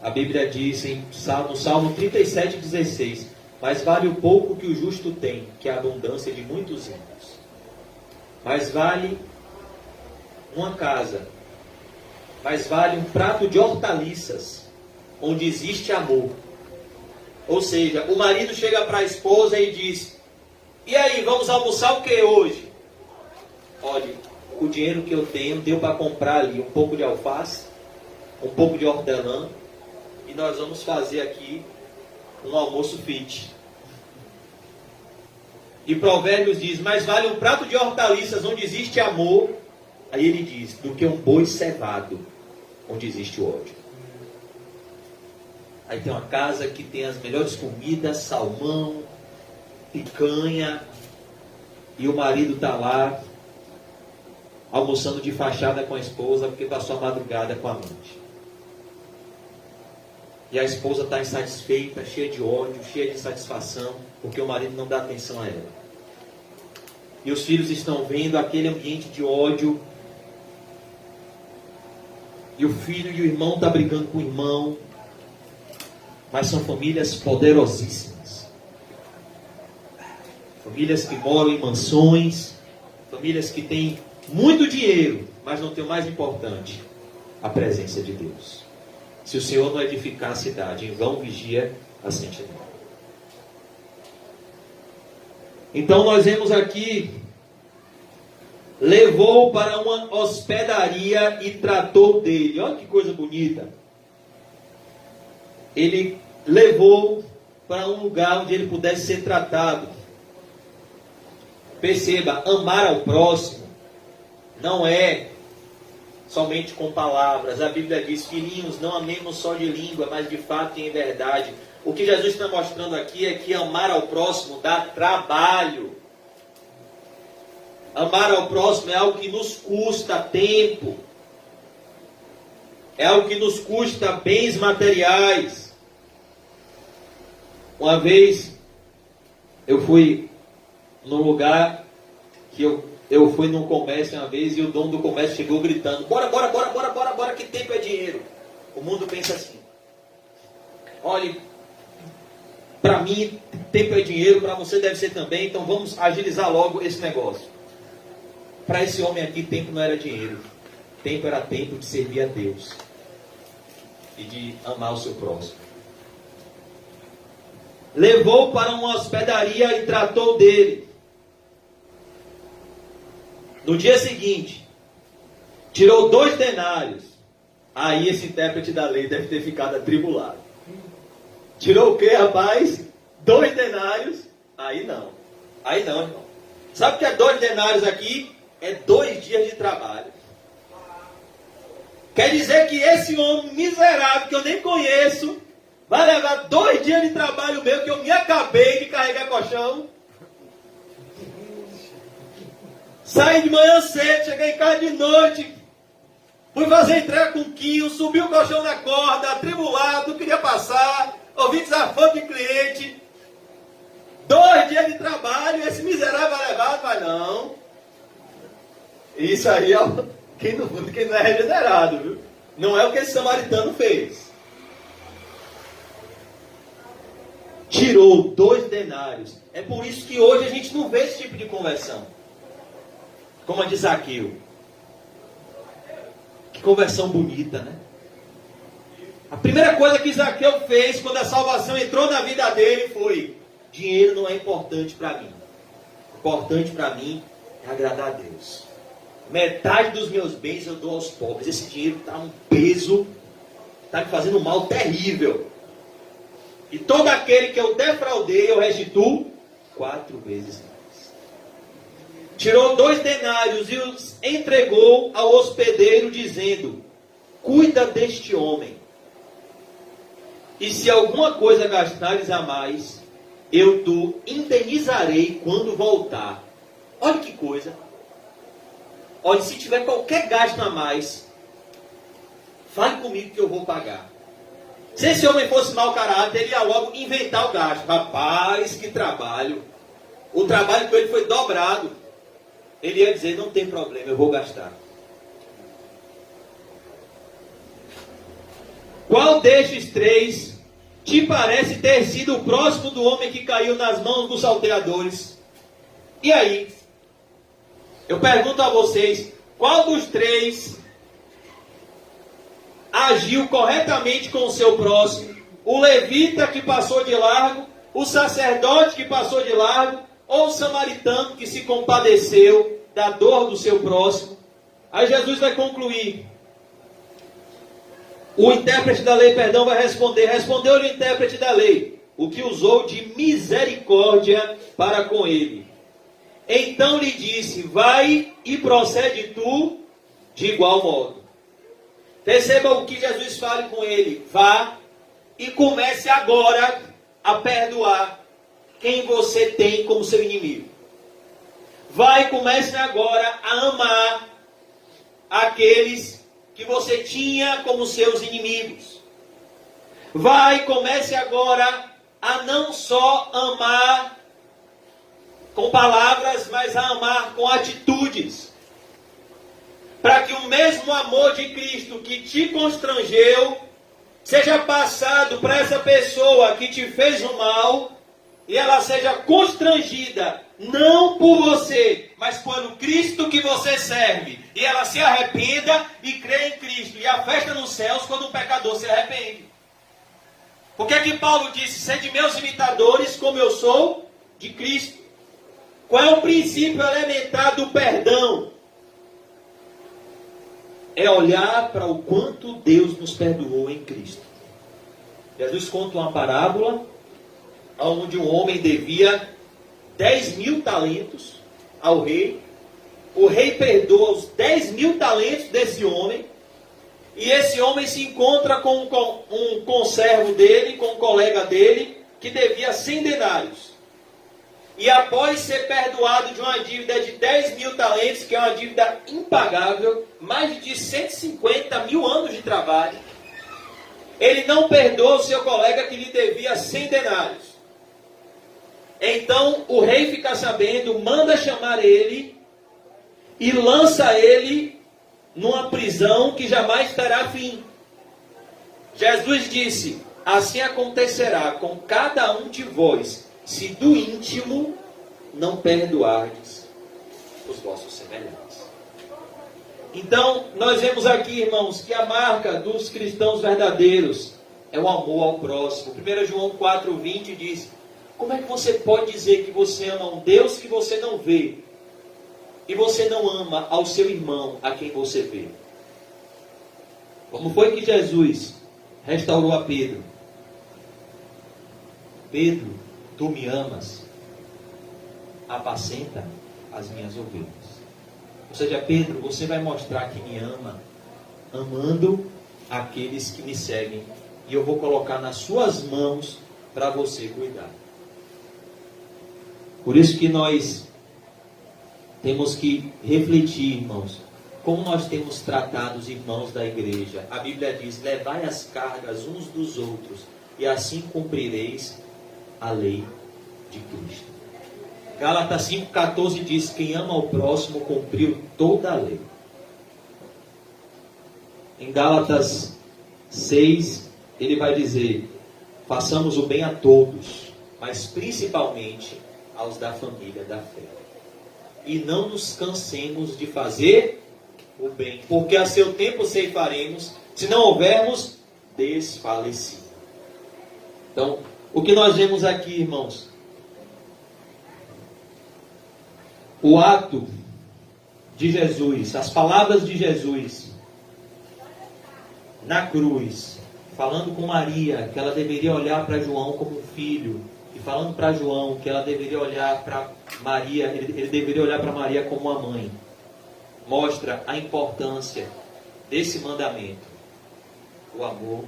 A Bíblia diz no Salmo 37:16: mais vale o pouco que o justo tem, que a abundância de muitos anos. Mais vale uma casa, mais vale um prato de hortaliças, onde existe amor. Ou seja, o marido chega para a esposa e diz: e aí, vamos almoçar o que hoje? Olha, o dinheiro que eu tenho deu para comprar ali um pouco de alface, um pouco de hortelã, e nós vamos fazer aqui um almoço fit. E Provérbios diz: mais vale um prato de hortaliças onde existe amor, aí ele diz, do que um boi cevado onde existe ódio. Aí tem uma casa que tem as melhores comidas, salmão, picanha, e o marido está lá almoçando de fachada com a esposa porque passou a madrugada com a amante. E a esposa está insatisfeita, cheia de ódio, cheia de insatisfação, porque o marido não dá atenção a ela. E os filhos estão vendo aquele ambiente de ódio. E o filho e o irmão estão brigando com o irmão. Mas são famílias poderosíssimas. Famílias que moram em mansões. Famílias que têm muito dinheiro, mas não tem o mais importante, a presença de Deus. Se o Senhor não edificar a cidade, em vão vigia a sentinela. Então nós vemos aqui, levou para uma hospedaria e tratou dele. Olha que coisa bonita. Ele levou para um lugar onde ele pudesse ser tratado. Perceba, amar ao próximo não é somente com palavras. A Bíblia diz, filhinhos, não amemos só de língua, mas de fato e em verdade. O que Jesus está mostrando aqui é que amar ao próximo dá trabalho. Amar ao próximo é algo que nos custa tempo. É algo que nos custa bens materiais. Uma vez, eu fui num lugar que eu fui num comércio uma vez e o dono do comércio chegou gritando, bora, que tempo é dinheiro. O mundo pensa assim. Olhe, para mim, tempo é dinheiro, para você deve ser também, então vamos agilizar logo esse negócio. Para esse homem aqui, tempo não era dinheiro. Tempo era tempo de servir a Deus. E de amar o seu próximo. Levou para uma hospedaria e tratou dele. No dia seguinte, tirou 2 denários. Aí esse intérprete da lei deve ter ficado atribulado. Tirou o quê, rapaz? 2 denários. Aí não, irmão. Sabe o que é 2 denários aqui? É 2 dias de trabalho. Quer dizer que esse homem miserável, que eu nem conheço, vai levar 2 dias de trabalho meu, que eu me acabei de carregar colchão. Saí de manhã cedo, cheguei em casa de noite, fui fazer entrega com o Quinho, subi o colchão na corda, atribulado, não queria passar, ouvi desaforo de cliente. 2 dias de trabalho, esse miserável vai levar, vai não. Isso aí é quem não é regenerado, viu? Não é o que esse samaritano fez. Tirou 2 denários. É por isso que hoje a gente não vê esse tipo de conversão. Como a de Zaqueu. Que conversão bonita, né? A primeira coisa que Zaqueu fez quando a salvação entrou na vida dele foi: dinheiro não é importante para mim. Importante para mim é agradar a Deus. Metade dos meus bens eu dou aos pobres. Esse dinheiro está um peso, está me fazendo um mal terrível. E todo aquele que eu defraudei, eu restituo 4 vezes mais. Tirou 2 denários e os entregou ao hospedeiro, dizendo: cuida deste homem. E se alguma coisa gastares a mais, eu te indenizarei quando voltar. Olha que coisa. Olha, se tiver qualquer gasto a mais, fale comigo que eu vou pagar. Se esse homem fosse mau caráter, ele ia logo inventar o gasto. Rapaz, que trabalho. O trabalho com ele foi dobrado. Ele ia dizer: não tem problema, eu vou gastar. Qual destes 3 te parece ter sido o próximo do homem que caiu nas mãos dos salteadores? E aí? Eu pergunto a vocês, qual dos 3 agiu corretamente com o seu próximo? O levita que passou de largo, o sacerdote que passou de largo, ou o samaritano que se compadeceu da dor do seu próximo? Aí Jesus vai concluir. O intérprete da lei, vai responder. Respondeu-lhe o intérprete da lei: o que usou de misericórdia para com ele. Então lhe disse: vai e procede tu de igual modo. Perceba o que Jesus fala com ele: vá e comece agora a perdoar quem você tem como seu inimigo. Vá e comece agora a amar aqueles que você tinha como seus inimigos. Vá e comece agora a não só amar com palavras, mas a amar com atitudes. para que o mesmo amor de Cristo que te constrangeu seja passado para essa pessoa que te fez o mal e ela seja constrangida, não por você, mas pelo Cristo que você serve. E ela se arrependa e crê em Cristo. E a festa nos céus quando um pecador se arrepende. Por que é que Paulo disse, sede meus imitadores como eu sou de Cristo? Qual é o princípio elementar do perdão? É olhar para o quanto Deus nos perdoou em Cristo. Jesus conta uma parábola onde um homem devia 10.000 talentos ao rei. O rei perdoa os 10.000 talentos desse homem. E esse homem se encontra com um conservo dele, com um colega dele, que devia 100 denários. E após ser perdoado de uma dívida de 10.000 talentos, que é uma dívida impagável, mais de 150 mil anos de trabalho, ele não perdoa o seu colega que lhe devia 100 denários. Então o rei fica sabendo, manda chamar ele e lança ele numa prisão que jamais terá fim. Jesus disse, assim acontecerá com cada um de vós, se do íntimo não perdoardes os vossos semelhantes. Então, nós vemos aqui, irmãos, que a marca dos cristãos verdadeiros é o amor ao próximo. 1 João 4,20 diz, como é que você pode dizer que você ama um Deus que você não vê, e você não ama ao seu irmão a quem você vê? Como foi que Jesus restaurou a Pedro? Pedro, tu me amas, apacenta as minhas ovelhas. Ou seja, Pedro, você vai mostrar que me ama, amando aqueles que me seguem. E eu vou colocar nas suas mãos para você cuidar. Por isso que nós temos que refletir, irmãos, como nós temos tratado os irmãos da igreja. A Bíblia diz, levai as cargas uns dos outros, e assim cumprireis a lei de Cristo. Gálatas 5,14 diz, quem ama ao próximo cumpriu toda a lei. Em Gálatas 6, ele vai dizer, façamos o bem a todos, mas principalmente aos da família da fé. E não nos cansemos de fazer o bem, porque a seu tempo ceifaremos, se não houvermos desfalecido. Então, o que nós vemos aqui, irmãos? O ato de Jesus, as palavras de Jesus na cruz, falando com Maria que ela deveria olhar para João como um filho, e falando para João que ela deveria olhar para Maria, ele deveria olhar para Maria como uma mãe, mostra a importância desse mandamento, o amor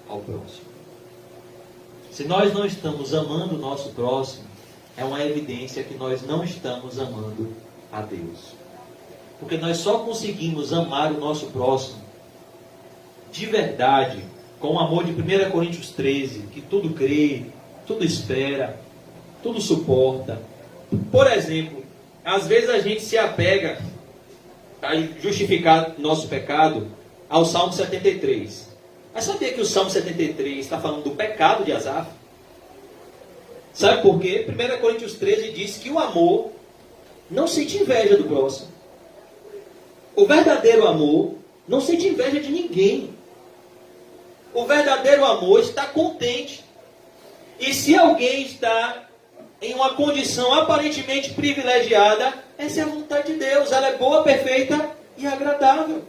ao próximo. Se nós não estamos amando o nosso próximo, é uma evidência que nós não estamos amando a Deus. Porque nós só conseguimos amar o nosso próximo de verdade, com o amor de 1 Coríntios 13, que tudo crê, tudo espera, tudo suporta. Por exemplo, às vezes a gente se apega a justificar nosso pecado ao Salmo 73. Mas sabia que o Salmo 73 está falando do pecado de Asaf? Sabe por quê? 1 Coríntios 13 diz que o amor não sente inveja do próximo. O verdadeiro amor não sente inveja de ninguém. O verdadeiro amor está contente. E se alguém está em uma condição aparentemente privilegiada, essa é a vontade de Deus. Ela é boa, perfeita e agradável.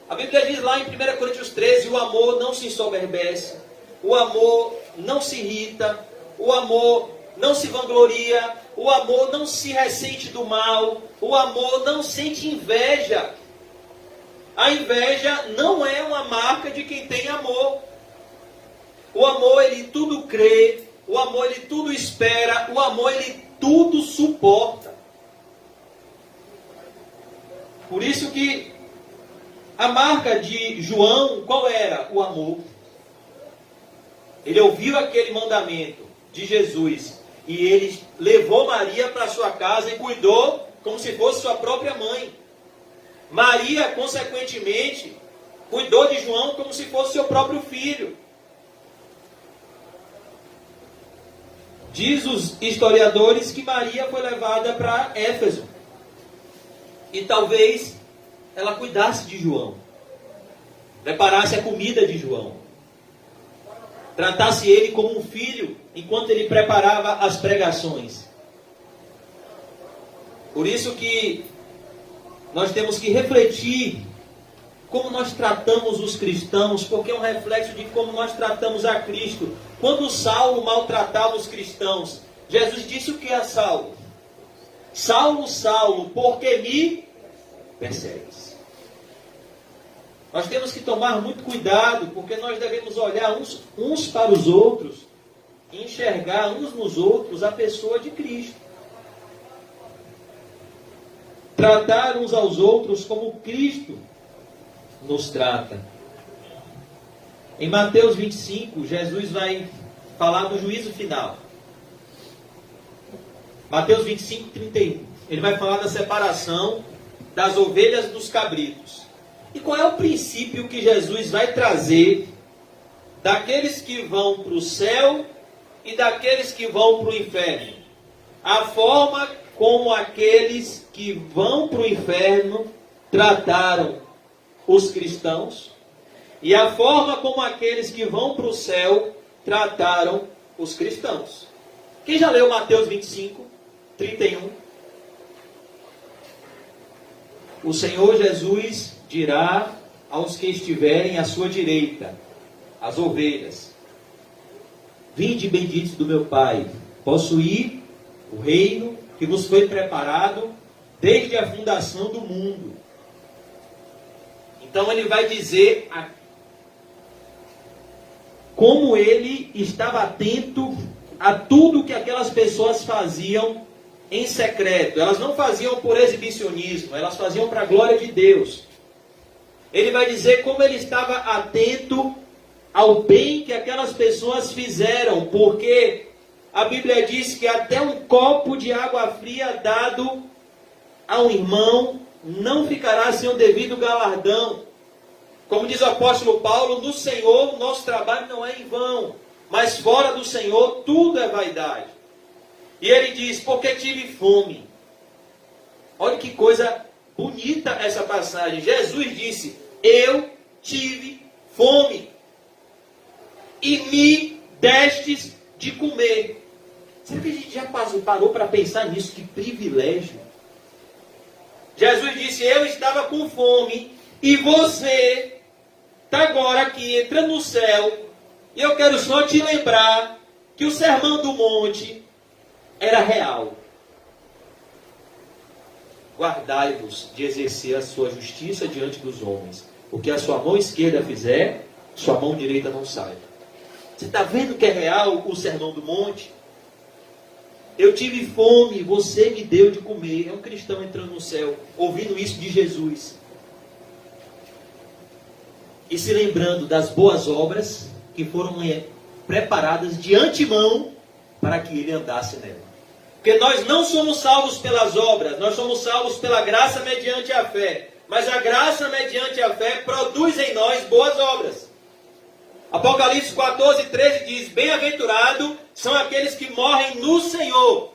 A Bíblia diz lá em 1 Coríntios 13, o amor não se ensoberbece, o amor não se irrita, o amor não se vangloria, o amor não se ressente do mal, o amor não sente inveja. A inveja não é uma marca de quem tem amor. O amor, ele tudo crê, o amor, ele tudo espera, o amor, ele tudo suporta. Por isso que a marca de João, qual era? O amor. Ele ouviu aquele mandamento de Jesus e ele levou Maria para sua casa e cuidou como se fosse sua própria mãe. Maria, consequentemente, cuidou de João como se fosse seu próprio filho. Diz os historiadores que Maria foi levada para Éfeso. E talvez ela cuidasse de João. Preparasse a comida de João. Tratasse ele como um filho, enquanto ele preparava as pregações. Por isso que nós temos que refletir como nós tratamos os cristãos, porque é um reflexo de como nós tratamos a Cristo. Quando Saulo maltratava os cristãos, Jesus disse o que a Saulo? Saulo, Saulo, por que me persegues? Nós temos que tomar muito cuidado, porque nós devemos olhar uns para os outros e enxergar uns nos outros a pessoa de Cristo. Tratar uns aos outros como Cristo nos trata. Em Mateus 25, Jesus vai falar do juízo final. Mateus 25, 31. Ele vai falar da separação das ovelhas dos cabritos. E qual é o princípio que Jesus vai trazer daqueles que vão para o céu e daqueles que vão para o inferno? A forma como aqueles que vão para o inferno trataram os cristãos e a forma como aqueles que vão para o céu trataram os cristãos. Quem já leu Mateus 25, 31? O Senhor Jesus dirá aos que estiverem à sua direita, as ovelhas: vinde benditos do meu Pai, possuí o reino que vos foi preparado desde a fundação do mundo. Então ele vai dizer como ele estava atento a tudo que aquelas pessoas faziam em secreto. Elas não faziam por exibicionismo, elas faziam para a glória de Deus. Ele vai dizer como ele estava atento ao bem que aquelas pessoas fizeram, porque a Bíblia diz que até um copo de água fria dado a um irmão não ficará sem o devido galardão. Como diz o apóstolo Paulo, no Senhor o nosso trabalho não é em vão, mas fora do Senhor tudo é vaidade. E ele diz, porque tive fome. Olha que coisa bonita essa passagem. Jesus disse, eu tive fome e me destes de comer. Será que a gente já parou para pensar nisso? Que privilégio. Jesus disse, eu estava com fome e você está agora aqui, entrando no céu, e eu quero só te lembrar que o Sermão do Monte era real. Guardai-vos de exercer a sua justiça diante dos homens. O que a sua mão esquerda fizer, sua mão direita não saiba. Você está vendo que é real o Sermão do Monte? Eu tive fome, você me deu de comer. É um cristão entrando no céu, ouvindo isso de Jesus. E se lembrando das boas obras que foram preparadas de antemão para que ele andasse nela. Porque nós não somos salvos pelas obras, nós somos salvos pela graça mediante a fé. Mas a graça mediante a fé produz em nós boas obras. Apocalipse 14, 13 diz, bem-aventurado são aqueles que morrem no Senhor,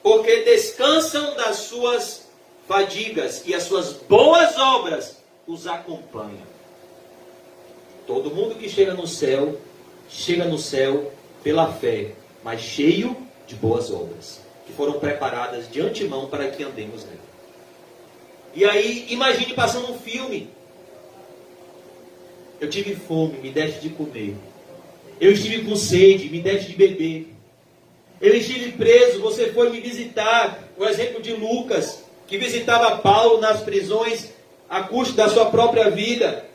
porque descansam das suas fadigas e as suas boas obras os acompanham. Todo mundo que chega no céu pela fé, mas cheio de boas obras, que foram preparadas de antemão para que andemos nela. E aí, imagine passando um filme. Eu tive fome, me deste de comer. Eu estive com sede, me deste de beber. Eu estive preso, você foi me visitar. O exemplo de Lucas, que visitava Paulo nas prisões, a custo da sua própria vida.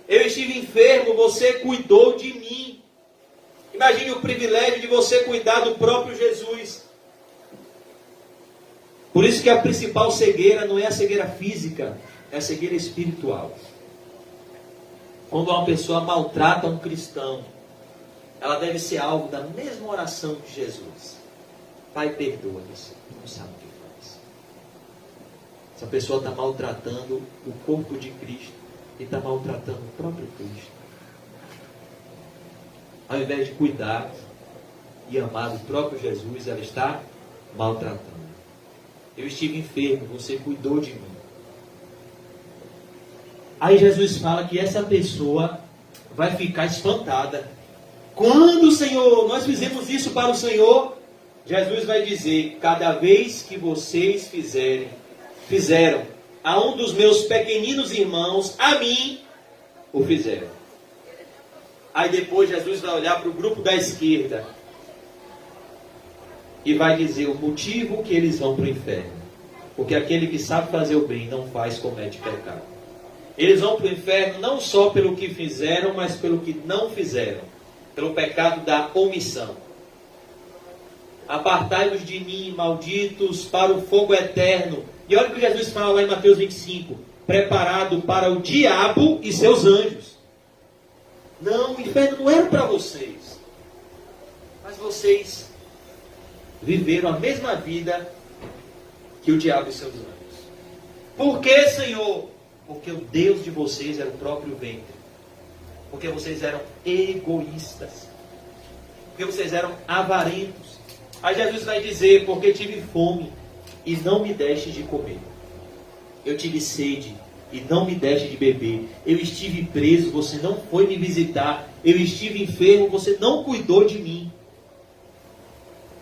Eu estive enfermo, você cuidou de mim. Imagine o privilégio de você cuidar do próprio Jesus. Por isso que a principal cegueira não é a cegueira física, é a cegueira espiritual. Quando uma pessoa maltrata um cristão, ela deve ser alvo da mesma oração de Jesus. Pai, perdoa-lhes, não sabe o que faz. Essa pessoa está maltratando o corpo de Cristo e está maltratando o próprio Cristo. Ao invés de cuidar e amar o próprio Jesus, ela está maltratando. Eu estive enfermo, você cuidou de mim. Aí Jesus fala que essa pessoa vai ficar espantada. Quando, Senhor, nós fizemos isso para o Senhor, Jesus vai dizer: cada vez que vocês fizeram a um dos meus pequeninos irmãos, a mim o fizeram. Aí depois Jesus vai olhar para o grupo da esquerda e vai dizer o motivo que eles vão para o inferno. Porque aquele que sabe fazer o bem não faz, comete pecado. Eles vão para o inferno não só pelo que fizeram, mas pelo que não fizeram. Pelo pecado da omissão. Apartai-vos de mim, malditos, para o fogo eterno. E olha o que Jesus fala lá em Mateus 25. Preparado para o diabo e seus anjos. Não, o inferno não era para vocês. Mas vocês viveram a mesma vida que o diabo e seus anjos. Por que, Senhor? Porque o Deus de vocês era o próprio ventre. Porque vocês eram egoístas. Porque vocês eram avarentos. Aí Jesus vai dizer: porque tive fome e não me deste de comer. Eu tive sede e não me deste de beber. Eu estive preso, você não foi me visitar. Eu estive enfermo, você não cuidou de mim.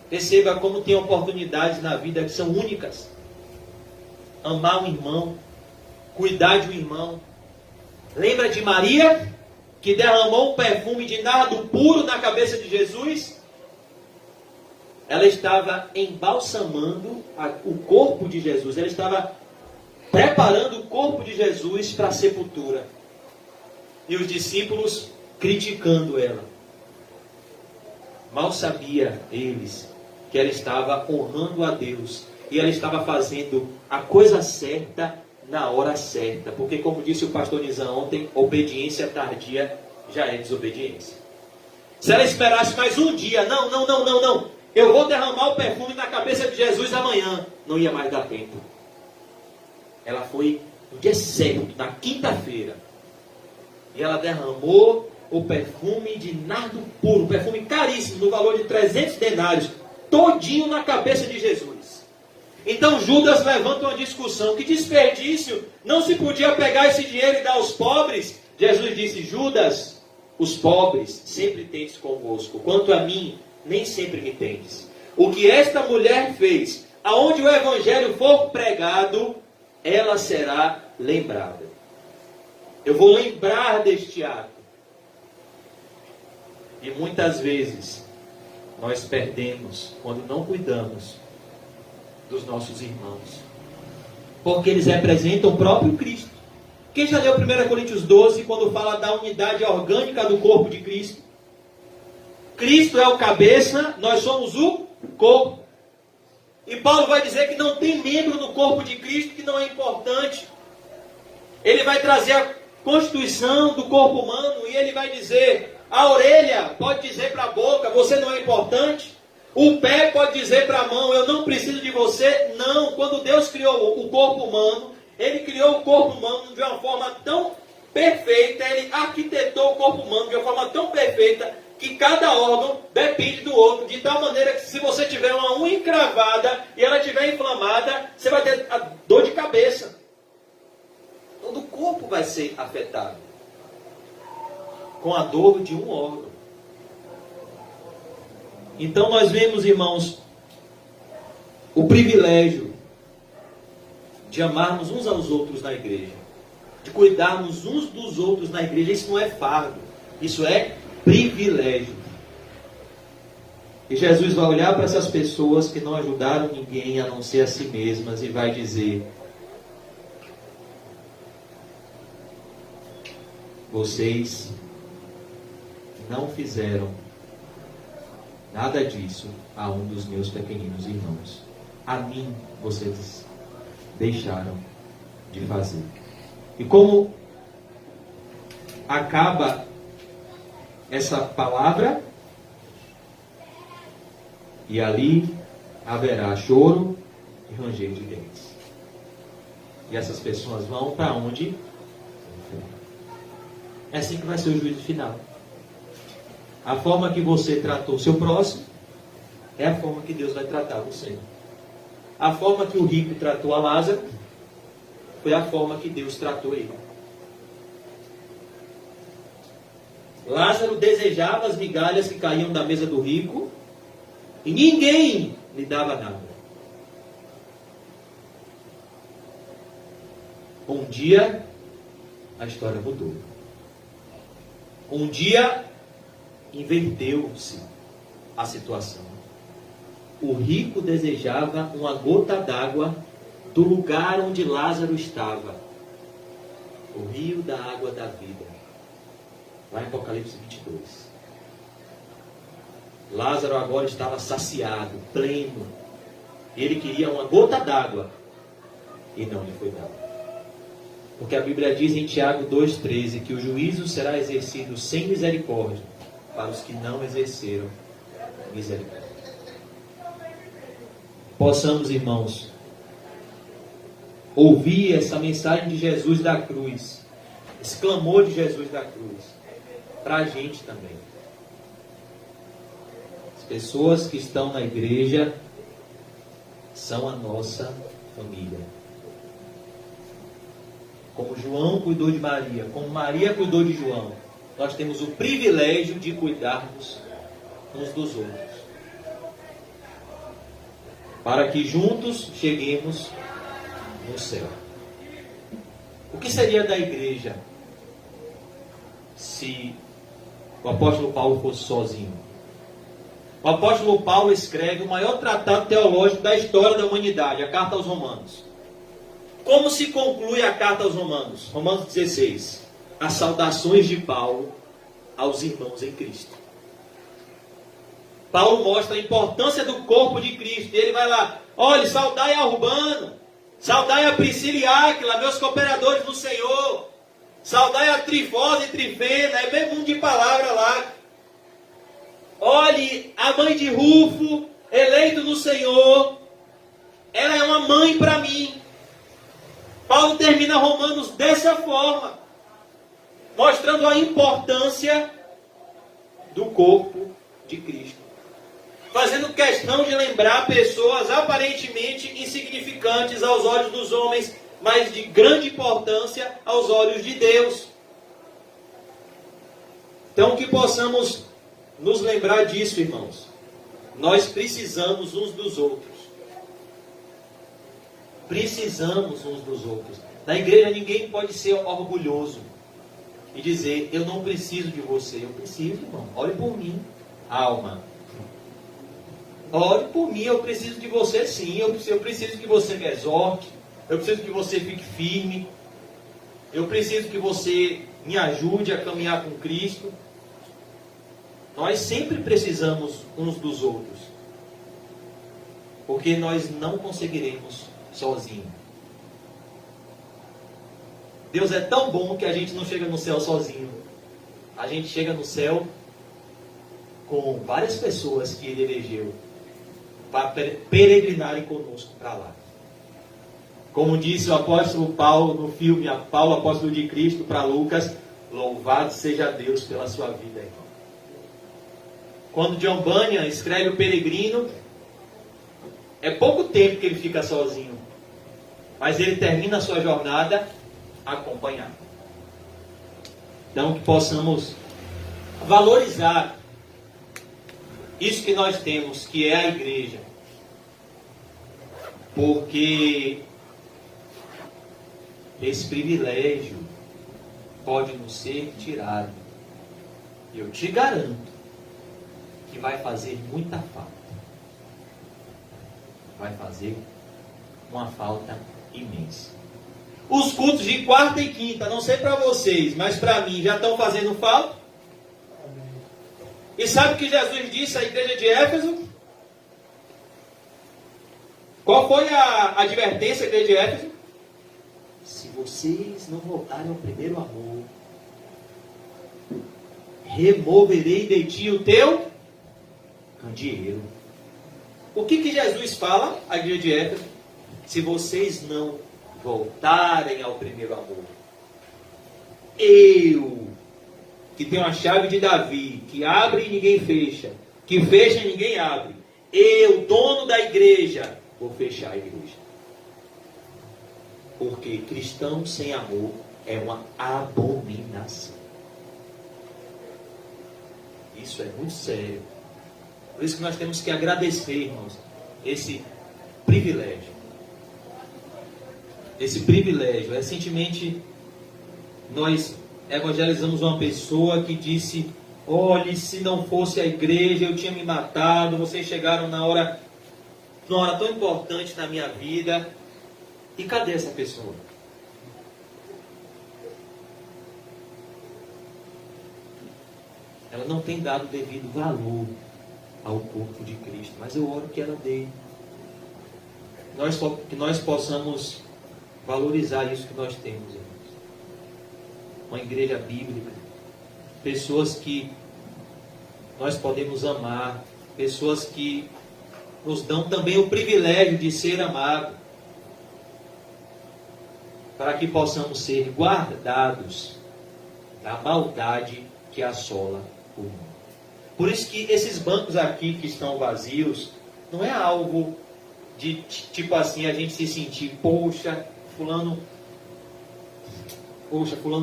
Perceba como tem oportunidades na vida que são únicas. Amar um irmão, cuidar de um irmão. Lembra de Maria, que derramou um perfume de nardo puro na cabeça de Jesus? Ela estava embalsamando o corpo de Jesus. Ela estava preparando o corpo de Jesus para a sepultura. E os discípulos criticando ela. Mal sabia eles que ela estava honrando a Deus. E ela estava fazendo a coisa certa na hora certa. Porque, como disse o pastor Nizam ontem, obediência tardia já é desobediência. Se ela esperasse mais um dia, não. Eu vou derramar o perfume na cabeça de Jesus amanhã. Não ia mais dar tempo. Ela foi no dia certo, na quinta-feira. E ela derramou o perfume de nardo puro, perfume caríssimo, no valor de 300 denários, todinho na cabeça de Jesus. Então Judas levanta uma discussão. Que desperdício! Não se podia pegar esse dinheiro e dar aos pobres? Jesus disse: Judas, os pobres sempre tendes convosco. Quanto a mim, nem sempre me tendes. O que esta mulher fez, aonde o evangelho for pregado, ela será lembrada. Eu vou lembrar deste ato. E muitas vezes nós perdemos quando não cuidamos dos nossos irmãos. Porque eles representam o próprio Cristo. Quem já leu 1 Coríntios 12, quando fala da unidade orgânica do corpo de Cristo? Cristo é o cabeça, nós somos o corpo. E Paulo vai dizer que não tem membro no corpo de Cristo que não é importante. Ele vai trazer a constituição do corpo humano e ele vai dizer: a orelha pode dizer para a boca, você não é importante. O pé pode dizer para a mão, eu não preciso de você. Não, quando Deus criou o corpo humano, Ele criou o corpo humano de uma forma tão perfeita, Ele arquitetou o corpo humano de uma forma tão perfeita, que cada órgão depende do outro, de tal maneira que se você tiver uma unha encravada e ela estiver inflamada, você vai ter a dor de cabeça. Todo o corpo vai ser afetado com a dor de um órgão. Então nós vemos, irmãos, o privilégio de amarmos uns aos outros na igreja, de cuidarmos uns dos outros na igreja. Isso não é fardo, isso é privilégio. E Jesus vai olhar para essas pessoas que não ajudaram ninguém a não ser a si mesmas e vai dizer: vocês não fizeram nada disso a um dos meus pequeninos irmãos. A mim vocês deixaram de fazer. E como acaba essa palavra? E ali haverá choro e ranger de dentes. E essas pessoas vão para onde? É assim que vai ser o juízo final. A forma que você tratou o seu próximo é a forma que Deus vai tratar você. A forma que o rico tratou a Lázaro foi a forma que Deus tratou ele. Lázaro desejava as migalhas que caíam da mesa do rico e ninguém lhe dava nada. Um dia, a história mudou. Um dia, inverteu-se a situação. O rico desejava uma gota d'água do lugar onde Lázaro estava. O rio da água da vida. Lá em Apocalipse 22. Lázaro agora estava saciado, pleno. Ele queria uma gota d'água. E não lhe foi dado. Porque a Bíblia diz em Tiago 2,13 que o juízo será exercido sem misericórdia para os que não exerceram misericórdia. Possamos, irmãos, ouvir essa mensagem de Jesus da cruz, esse clamor de Jesus da cruz, para a gente também. As pessoas que estão na igreja são a nossa família. Como João cuidou de Maria, como Maria cuidou de João, nós temos o privilégio de cuidarmos uns dos outros. Para que juntos cheguemos no céu. O que seria da igreja se o apóstolo Paulo fosse sozinho? O apóstolo Paulo escreve o maior tratado teológico da história da humanidade, a Carta aos Romanos. Como se conclui a Carta aos Romanos? Romanos 16. As saudações de Paulo aos irmãos em Cristo. Paulo mostra a importância do corpo de Cristo. E ele vai lá, olha, saudai a Urbano, saudai a Priscila e Áquila, meus cooperadores no Senhor. Saudai a Trifosa e Trifena, é bem mundo de palavra lá. Olhe, a mãe de Rufo, eleito no Senhor, ela é uma mãe para mim. Paulo termina Romanos dessa forma, mostrando a importância do corpo de Cristo. Fazendo questão de lembrar pessoas aparentemente insignificantes aos olhos dos homens, mas de grande importância aos olhos de Deus. Então que possamos nos lembrar disso, irmãos. Nós precisamos uns dos outros. Precisamos uns dos outros. Na igreja ninguém pode ser orgulhoso e dizer, eu não preciso de você. Eu preciso, irmão. Ore por mim, alma. Ore por mim, eu preciso de você sim. Eu preciso que você me exorte. Eu preciso que você fique firme. Eu preciso que você me ajude a caminhar com Cristo. Nós sempre precisamos uns dos outros. Porque nós não conseguiremos sozinho. Deus é tão bom que a gente não chega no céu sozinho. A gente chega no céu com várias pessoas que Ele elegeu para peregrinarem conosco para lá. Como disse o apóstolo Paulo no filme Paulo, apóstolo de Cristo, para Lucas, louvado seja Deus pela sua vida, irmão. Quando John Bunyan escreve o Peregrino, é pouco tempo que ele fica sozinho, mas ele termina a sua jornada acompanhado. Então que possamos valorizar isso que nós temos, que é a igreja. Porque esse privilégio pode nos ser tirado. E eu te garanto que vai fazer muita falta. Vai fazer uma falta imensa. Os cultos de quarta e quinta, não sei para vocês, mas para mim já estão fazendo falta. E sabe o que Jesus disse à igreja de Éfeso? Qual foi a advertência da igreja de Éfeso? Se vocês não voltarem ao primeiro amor, removerei de ti o teu candeeiro. O que Jesus fala à igreja de Éfeso? Se vocês não voltarem ao primeiro amor. Eu, que tenho a chave de Davi, que abre e ninguém fecha, que fecha e ninguém abre, eu, dono da igreja, vou fechar a igreja. Porque cristão sem amor é uma abominação. Isso é muito sério. Por isso que nós temos que agradecer, irmãos, esse privilégio. Esse privilégio. Recentemente, nós evangelizamos uma pessoa que disse: olhe, se não fosse a igreja, eu tinha me matado. Vocês chegaram numa hora tão importante na minha vida. E cadê essa pessoa? Ela não tem dado devido valor ao corpo de Cristo. Mas eu oro que ela dê. Que nós possamos valorizar isso que nós temos, irmãos. Uma igreja bíblica. Pessoas que nós podemos amar. Pessoas que nos dão também o privilégio de ser amado. Para que possamos ser guardados da maldade que assola o mundo. Por isso que esses bancos aqui que estão vazios, não é algo de tipo assim, a gente se sentir, poxa, fulano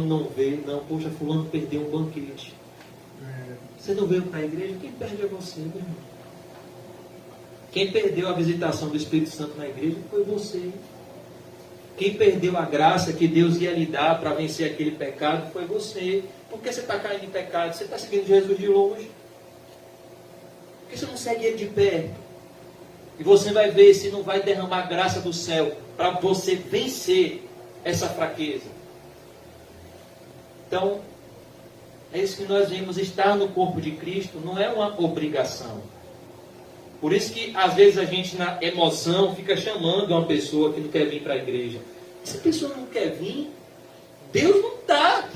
não veio, não, poxa, fulano perdeu um banquete. Você não veio para a igreja, quem perde é você, meu irmão. Quem perdeu a visitação do Espírito Santo na igreja foi você. Quem perdeu a graça que Deus ia lhe dar para vencer aquele pecado foi você. Por que você está caindo em pecado? Você está seguindo Jesus de longe. Por que você não segue Ele de perto? E você vai ver se não vai derramar a graça do céu para você vencer essa fraqueza. Então, é isso que nós vemos. Estar no corpo de Cristo não é uma obrigação. Por isso que às vezes a gente na emoção fica chamando uma pessoa que não quer vir para a igreja. Se a pessoa não quer vir, Deus não está.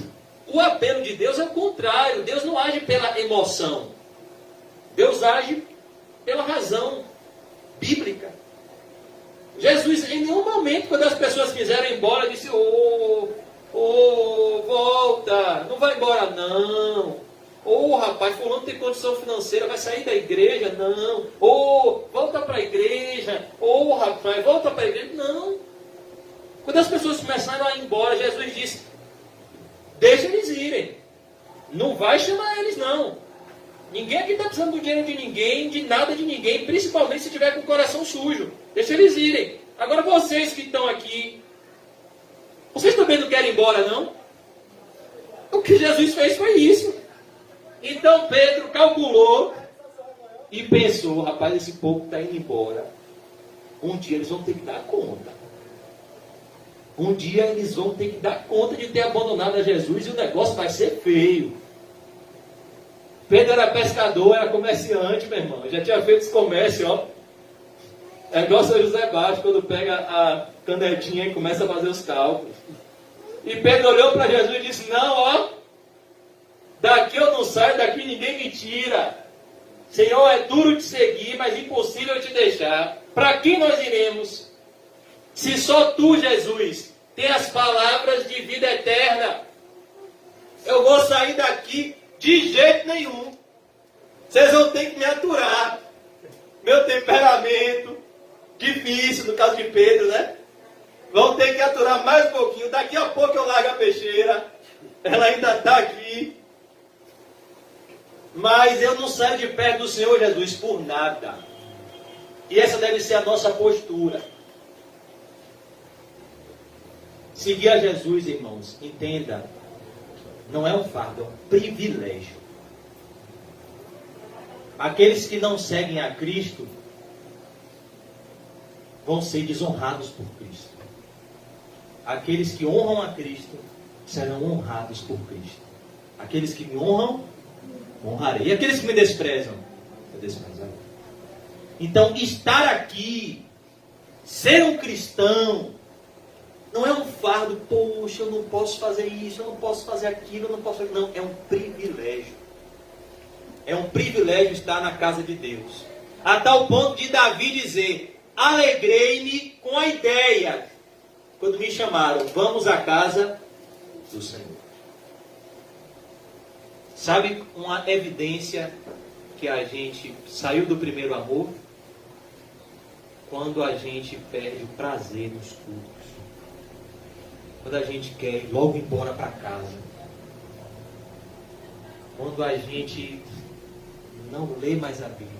O apelo de Deus é o contrário. Deus não age pela emoção. Deus age pela razão bíblica. Jesus, em nenhum momento, quando as pessoas quiseram ir embora, disse: volta, não vai embora não. Rapaz, fulano tem condição financeira, vai sair da igreja? Não. Volta para a igreja. Rapaz, volta para a igreja. Não. Quando as pessoas começaram a ir embora, Jesus disse: deixa eles irem. Não vai chamar eles, não. Ninguém aqui está precisando do dinheiro de ninguém, de nada de ninguém, principalmente se tiver com o coração sujo. Deixa eles irem. Agora vocês que estão aqui, vocês também não querem ir embora, não? O que Jesus fez foi isso. Então Pedro calculou e pensou: rapaz, esse povo está indo embora. Um dia eles vão ter que dar conta. Um dia eles vão ter que dar conta de ter abandonado a Jesus e o negócio vai ser feio. Pedro era pescador, era comerciante, meu irmão. Já tinha feito esse comércio, ó. É igual o José Baixo, quando pega a canetinha e começa a fazer os cálculos. E Pedro olhou para Jesus e disse: não, ó. Daqui eu não saio, daqui ninguém me tira. Senhor, é duro te seguir, mas impossível te deixar. Para quem nós iremos? Se só tu, Jesus, tem as palavras de vida eterna. Eu vou sair daqui de jeito nenhum. Vocês vão ter que me aturar. Meu temperamento difícil, no caso de Pedro, né? Vão ter que aturar mais um pouquinho. Daqui a pouco eu largo a peixeira. Ela ainda está aqui. Mas eu não saio de perto do Senhor Jesus por nada. E essa deve ser a nossa postura. Seguir a Jesus, irmãos, entenda, não é um fardo, é um privilégio. Aqueles que não seguem a Cristo vão ser desonrados por Cristo. Aqueles que honram a Cristo serão honrados por Cristo. Aqueles que me honram, honrarei. E aqueles que me desprezam, eu desprezarei. Então, estar aqui, ser um cristão, não é um fardo. Poxa, eu não posso fazer isso, eu não posso fazer aquilo, eu não posso fazer... Não, é um privilégio. É um privilégio estar na casa de Deus. A tal ponto de Davi dizer: alegrei-me com a ideia. quando me chamaram, vamos à casa do Senhor. Sabe uma evidência que a gente saiu do primeiro amor? Quando a gente perde o prazer nos cultos. Quando a gente quer ir logo embora para casa. Quando a gente não lê mais a Bíblia.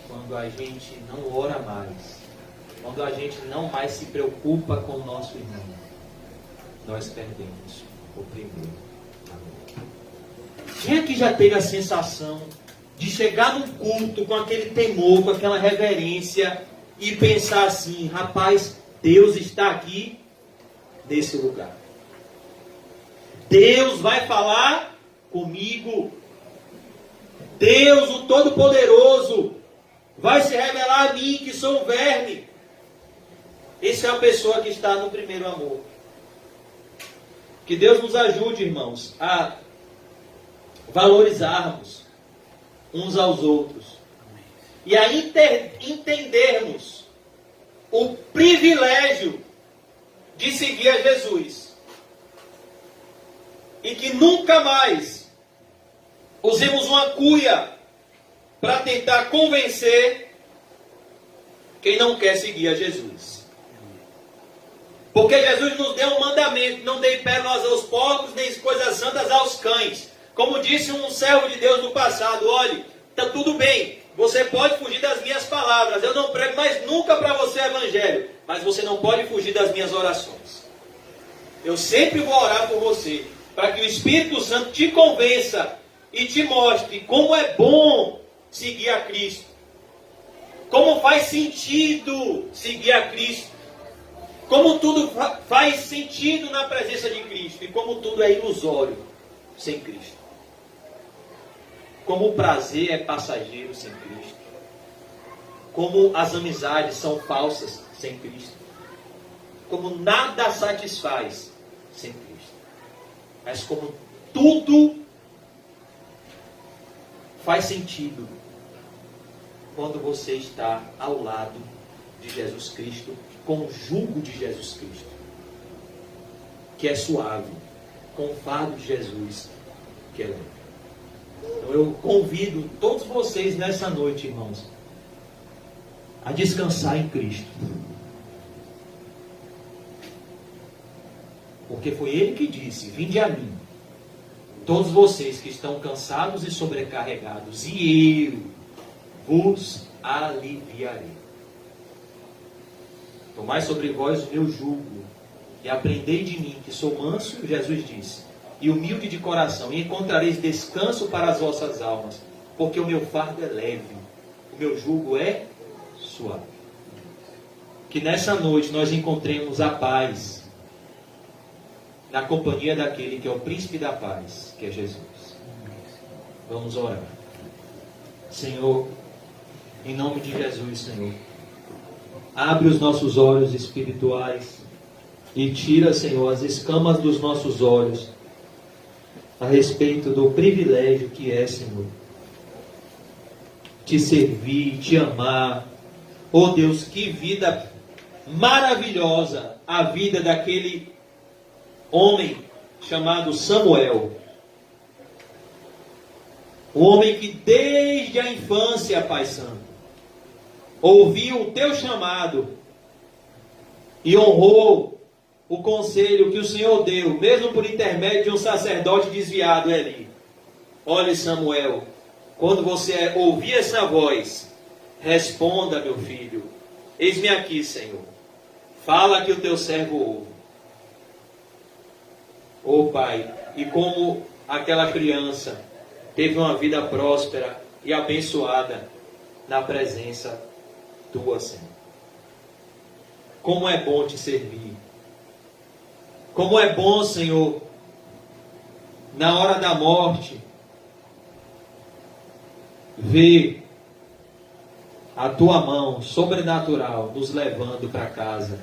Quando a gente não ora mais. Quando a gente não mais se preocupa com o nosso irmão. Nós perdemos o primeiro. Quem aqui já teve a sensação de chegar num culto com aquele temor, com aquela reverência e pensar assim, rapaz, Deus está aqui nesse lugar. Deus vai falar comigo. Deus, o Todo-Poderoso, vai se revelar a mim que sou um verme. Essa é a pessoa que está no primeiro amor. Que Deus nos ajude, irmãos, a valorizarmos uns aos outros. E a entendermos o privilégio de seguir a Jesus. E que nunca mais usemos uma cuia para tentar convencer quem não quer seguir a Jesus. Porque Jesus nos deu um mandamento: não dei pérolas aos porcos, nem coisas santas aos cães. Como disse um servo de Deus no passado: olhe, está tudo bem, você pode fugir das minhas palavras, eu não prego mais nunca para você o evangelho, mas você não pode fugir das minhas orações. Eu sempre vou orar por você, para que o Espírito Santo te convença e te mostre como é bom seguir a Cristo, como faz sentido seguir a Cristo, como tudo faz sentido na presença de Cristo e como tudo é ilusório sem Cristo. Como o prazer é passageiro sem Cristo. Como as amizades são falsas sem Cristo. Como nada satisfaz sem Cristo. Mas como tudo faz sentido quando você está ao lado de Jesus Cristo, com o jugo de Jesus Cristo, que é suave, com o fardo de Jesus, que é leve. Então eu convido todos vocês nessa noite, irmãos, a descansar em Cristo. Porque foi Ele que disse: vinde a mim, todos vocês que estão cansados e sobrecarregados, e eu vos aliviarei. Tomai sobre vós o meu jugo e aprendei de mim, que sou manso, Jesus disse, e humilde de coração, e encontrareis descanso para as vossas almas, porque o meu fardo é leve, o meu jugo é suave. Que nessa noite nós encontremos a paz na companhia daquele que é o príncipe da paz, que é Jesus. Vamos orar. Senhor, em nome de Jesus, Senhor, abre os nossos olhos espirituais e tira, Senhor, as escamas dos nossos olhos a respeito do privilégio que é, Senhor, te servir, te amar. Oh Deus, que vida maravilhosa a vida daquele homem chamado Samuel. O homem que desde a infância, Pai Santo, ouviu o teu chamado e honrou o conselho que o Senhor deu, mesmo por intermédio de um sacerdote desviado, Eli. Olhe, Samuel, quando você ouvir essa voz, responda, meu filho: eis-me aqui, Senhor. Fala que o teu servo ouve. Oh Pai, e como aquela criança teve uma vida próspera e abençoada na presença tua, Senhor. Como é bom te servir. Como é bom, Senhor, na hora da morte, ver a tua mão sobrenatural nos levando para casa,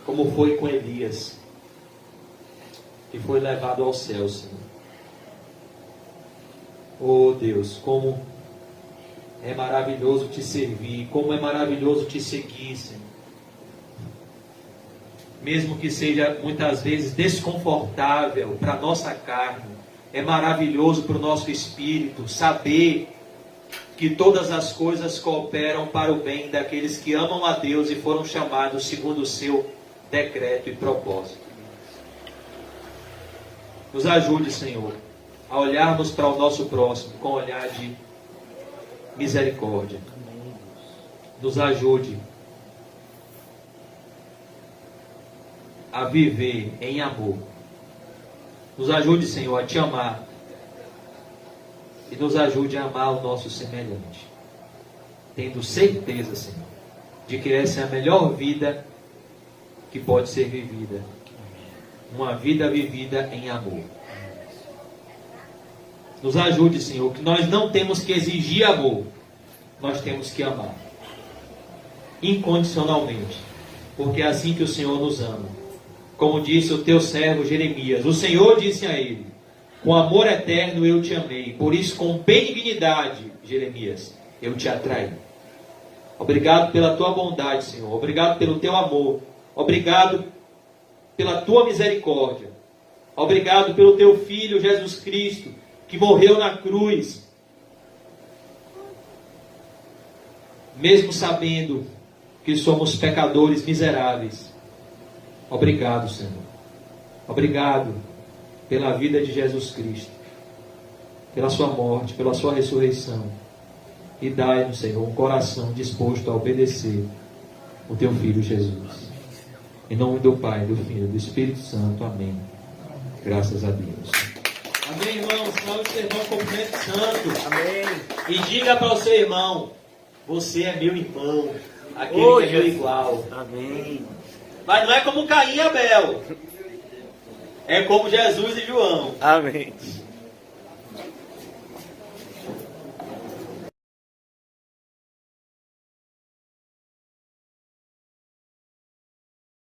como foi com Elias, que foi levado ao céu, Senhor. Oh Deus, como é maravilhoso te servir, como é maravilhoso te seguir, Senhor. mesmo que seja muitas vezes desconfortável para a nossa carne, é maravilhoso para o nosso espírito saber que todas as coisas cooperam para o bem daqueles que amam a Deus e foram chamados segundo o seu decreto e propósito. Nos ajude, Senhor, a olharmos para o nosso próximo com olhar de misericórdia. Nos ajude a viver em amor. Nos ajude, Senhor, a te amar. E nos ajude a amar o nosso semelhante. Tendo certeza, Senhor, de que essa é a melhor vida que pode ser vivida. Uma vida vivida em amor. Nos ajude, Senhor, que nós não temos que exigir amor. Nós temos que amar. Incondicionalmente. Porque é assim que o Senhor nos ama. Como disse o teu servo Jeremias, o Senhor disse a ele: com amor eterno eu te amei, por isso com benignidade, Jeremias, eu te atraí. Obrigado pela tua bondade, Senhor. Obrigado pelo teu amor. Obrigado pela tua misericórdia. Obrigado pelo teu Filho Jesus Cristo, que morreu na cruz, mesmo sabendo que somos pecadores miseráveis. Obrigado, Senhor. Obrigado pela vida de Jesus Cristo, pela sua morte, pela sua ressurreição. E dai-nos, Senhor, um coração disposto a obedecer o teu Filho Jesus. Em nome do Pai, do Filho e do Espírito Santo. Amém. Graças a Deus. Amém, irmãos. Fala o seu irmão como Espírito Santo. Amém. E diga para o seu irmão: você é meu irmão, aquele que é meu igual. Amém. Mas não é como Caim e Abel. É como Jesus e João. Amém.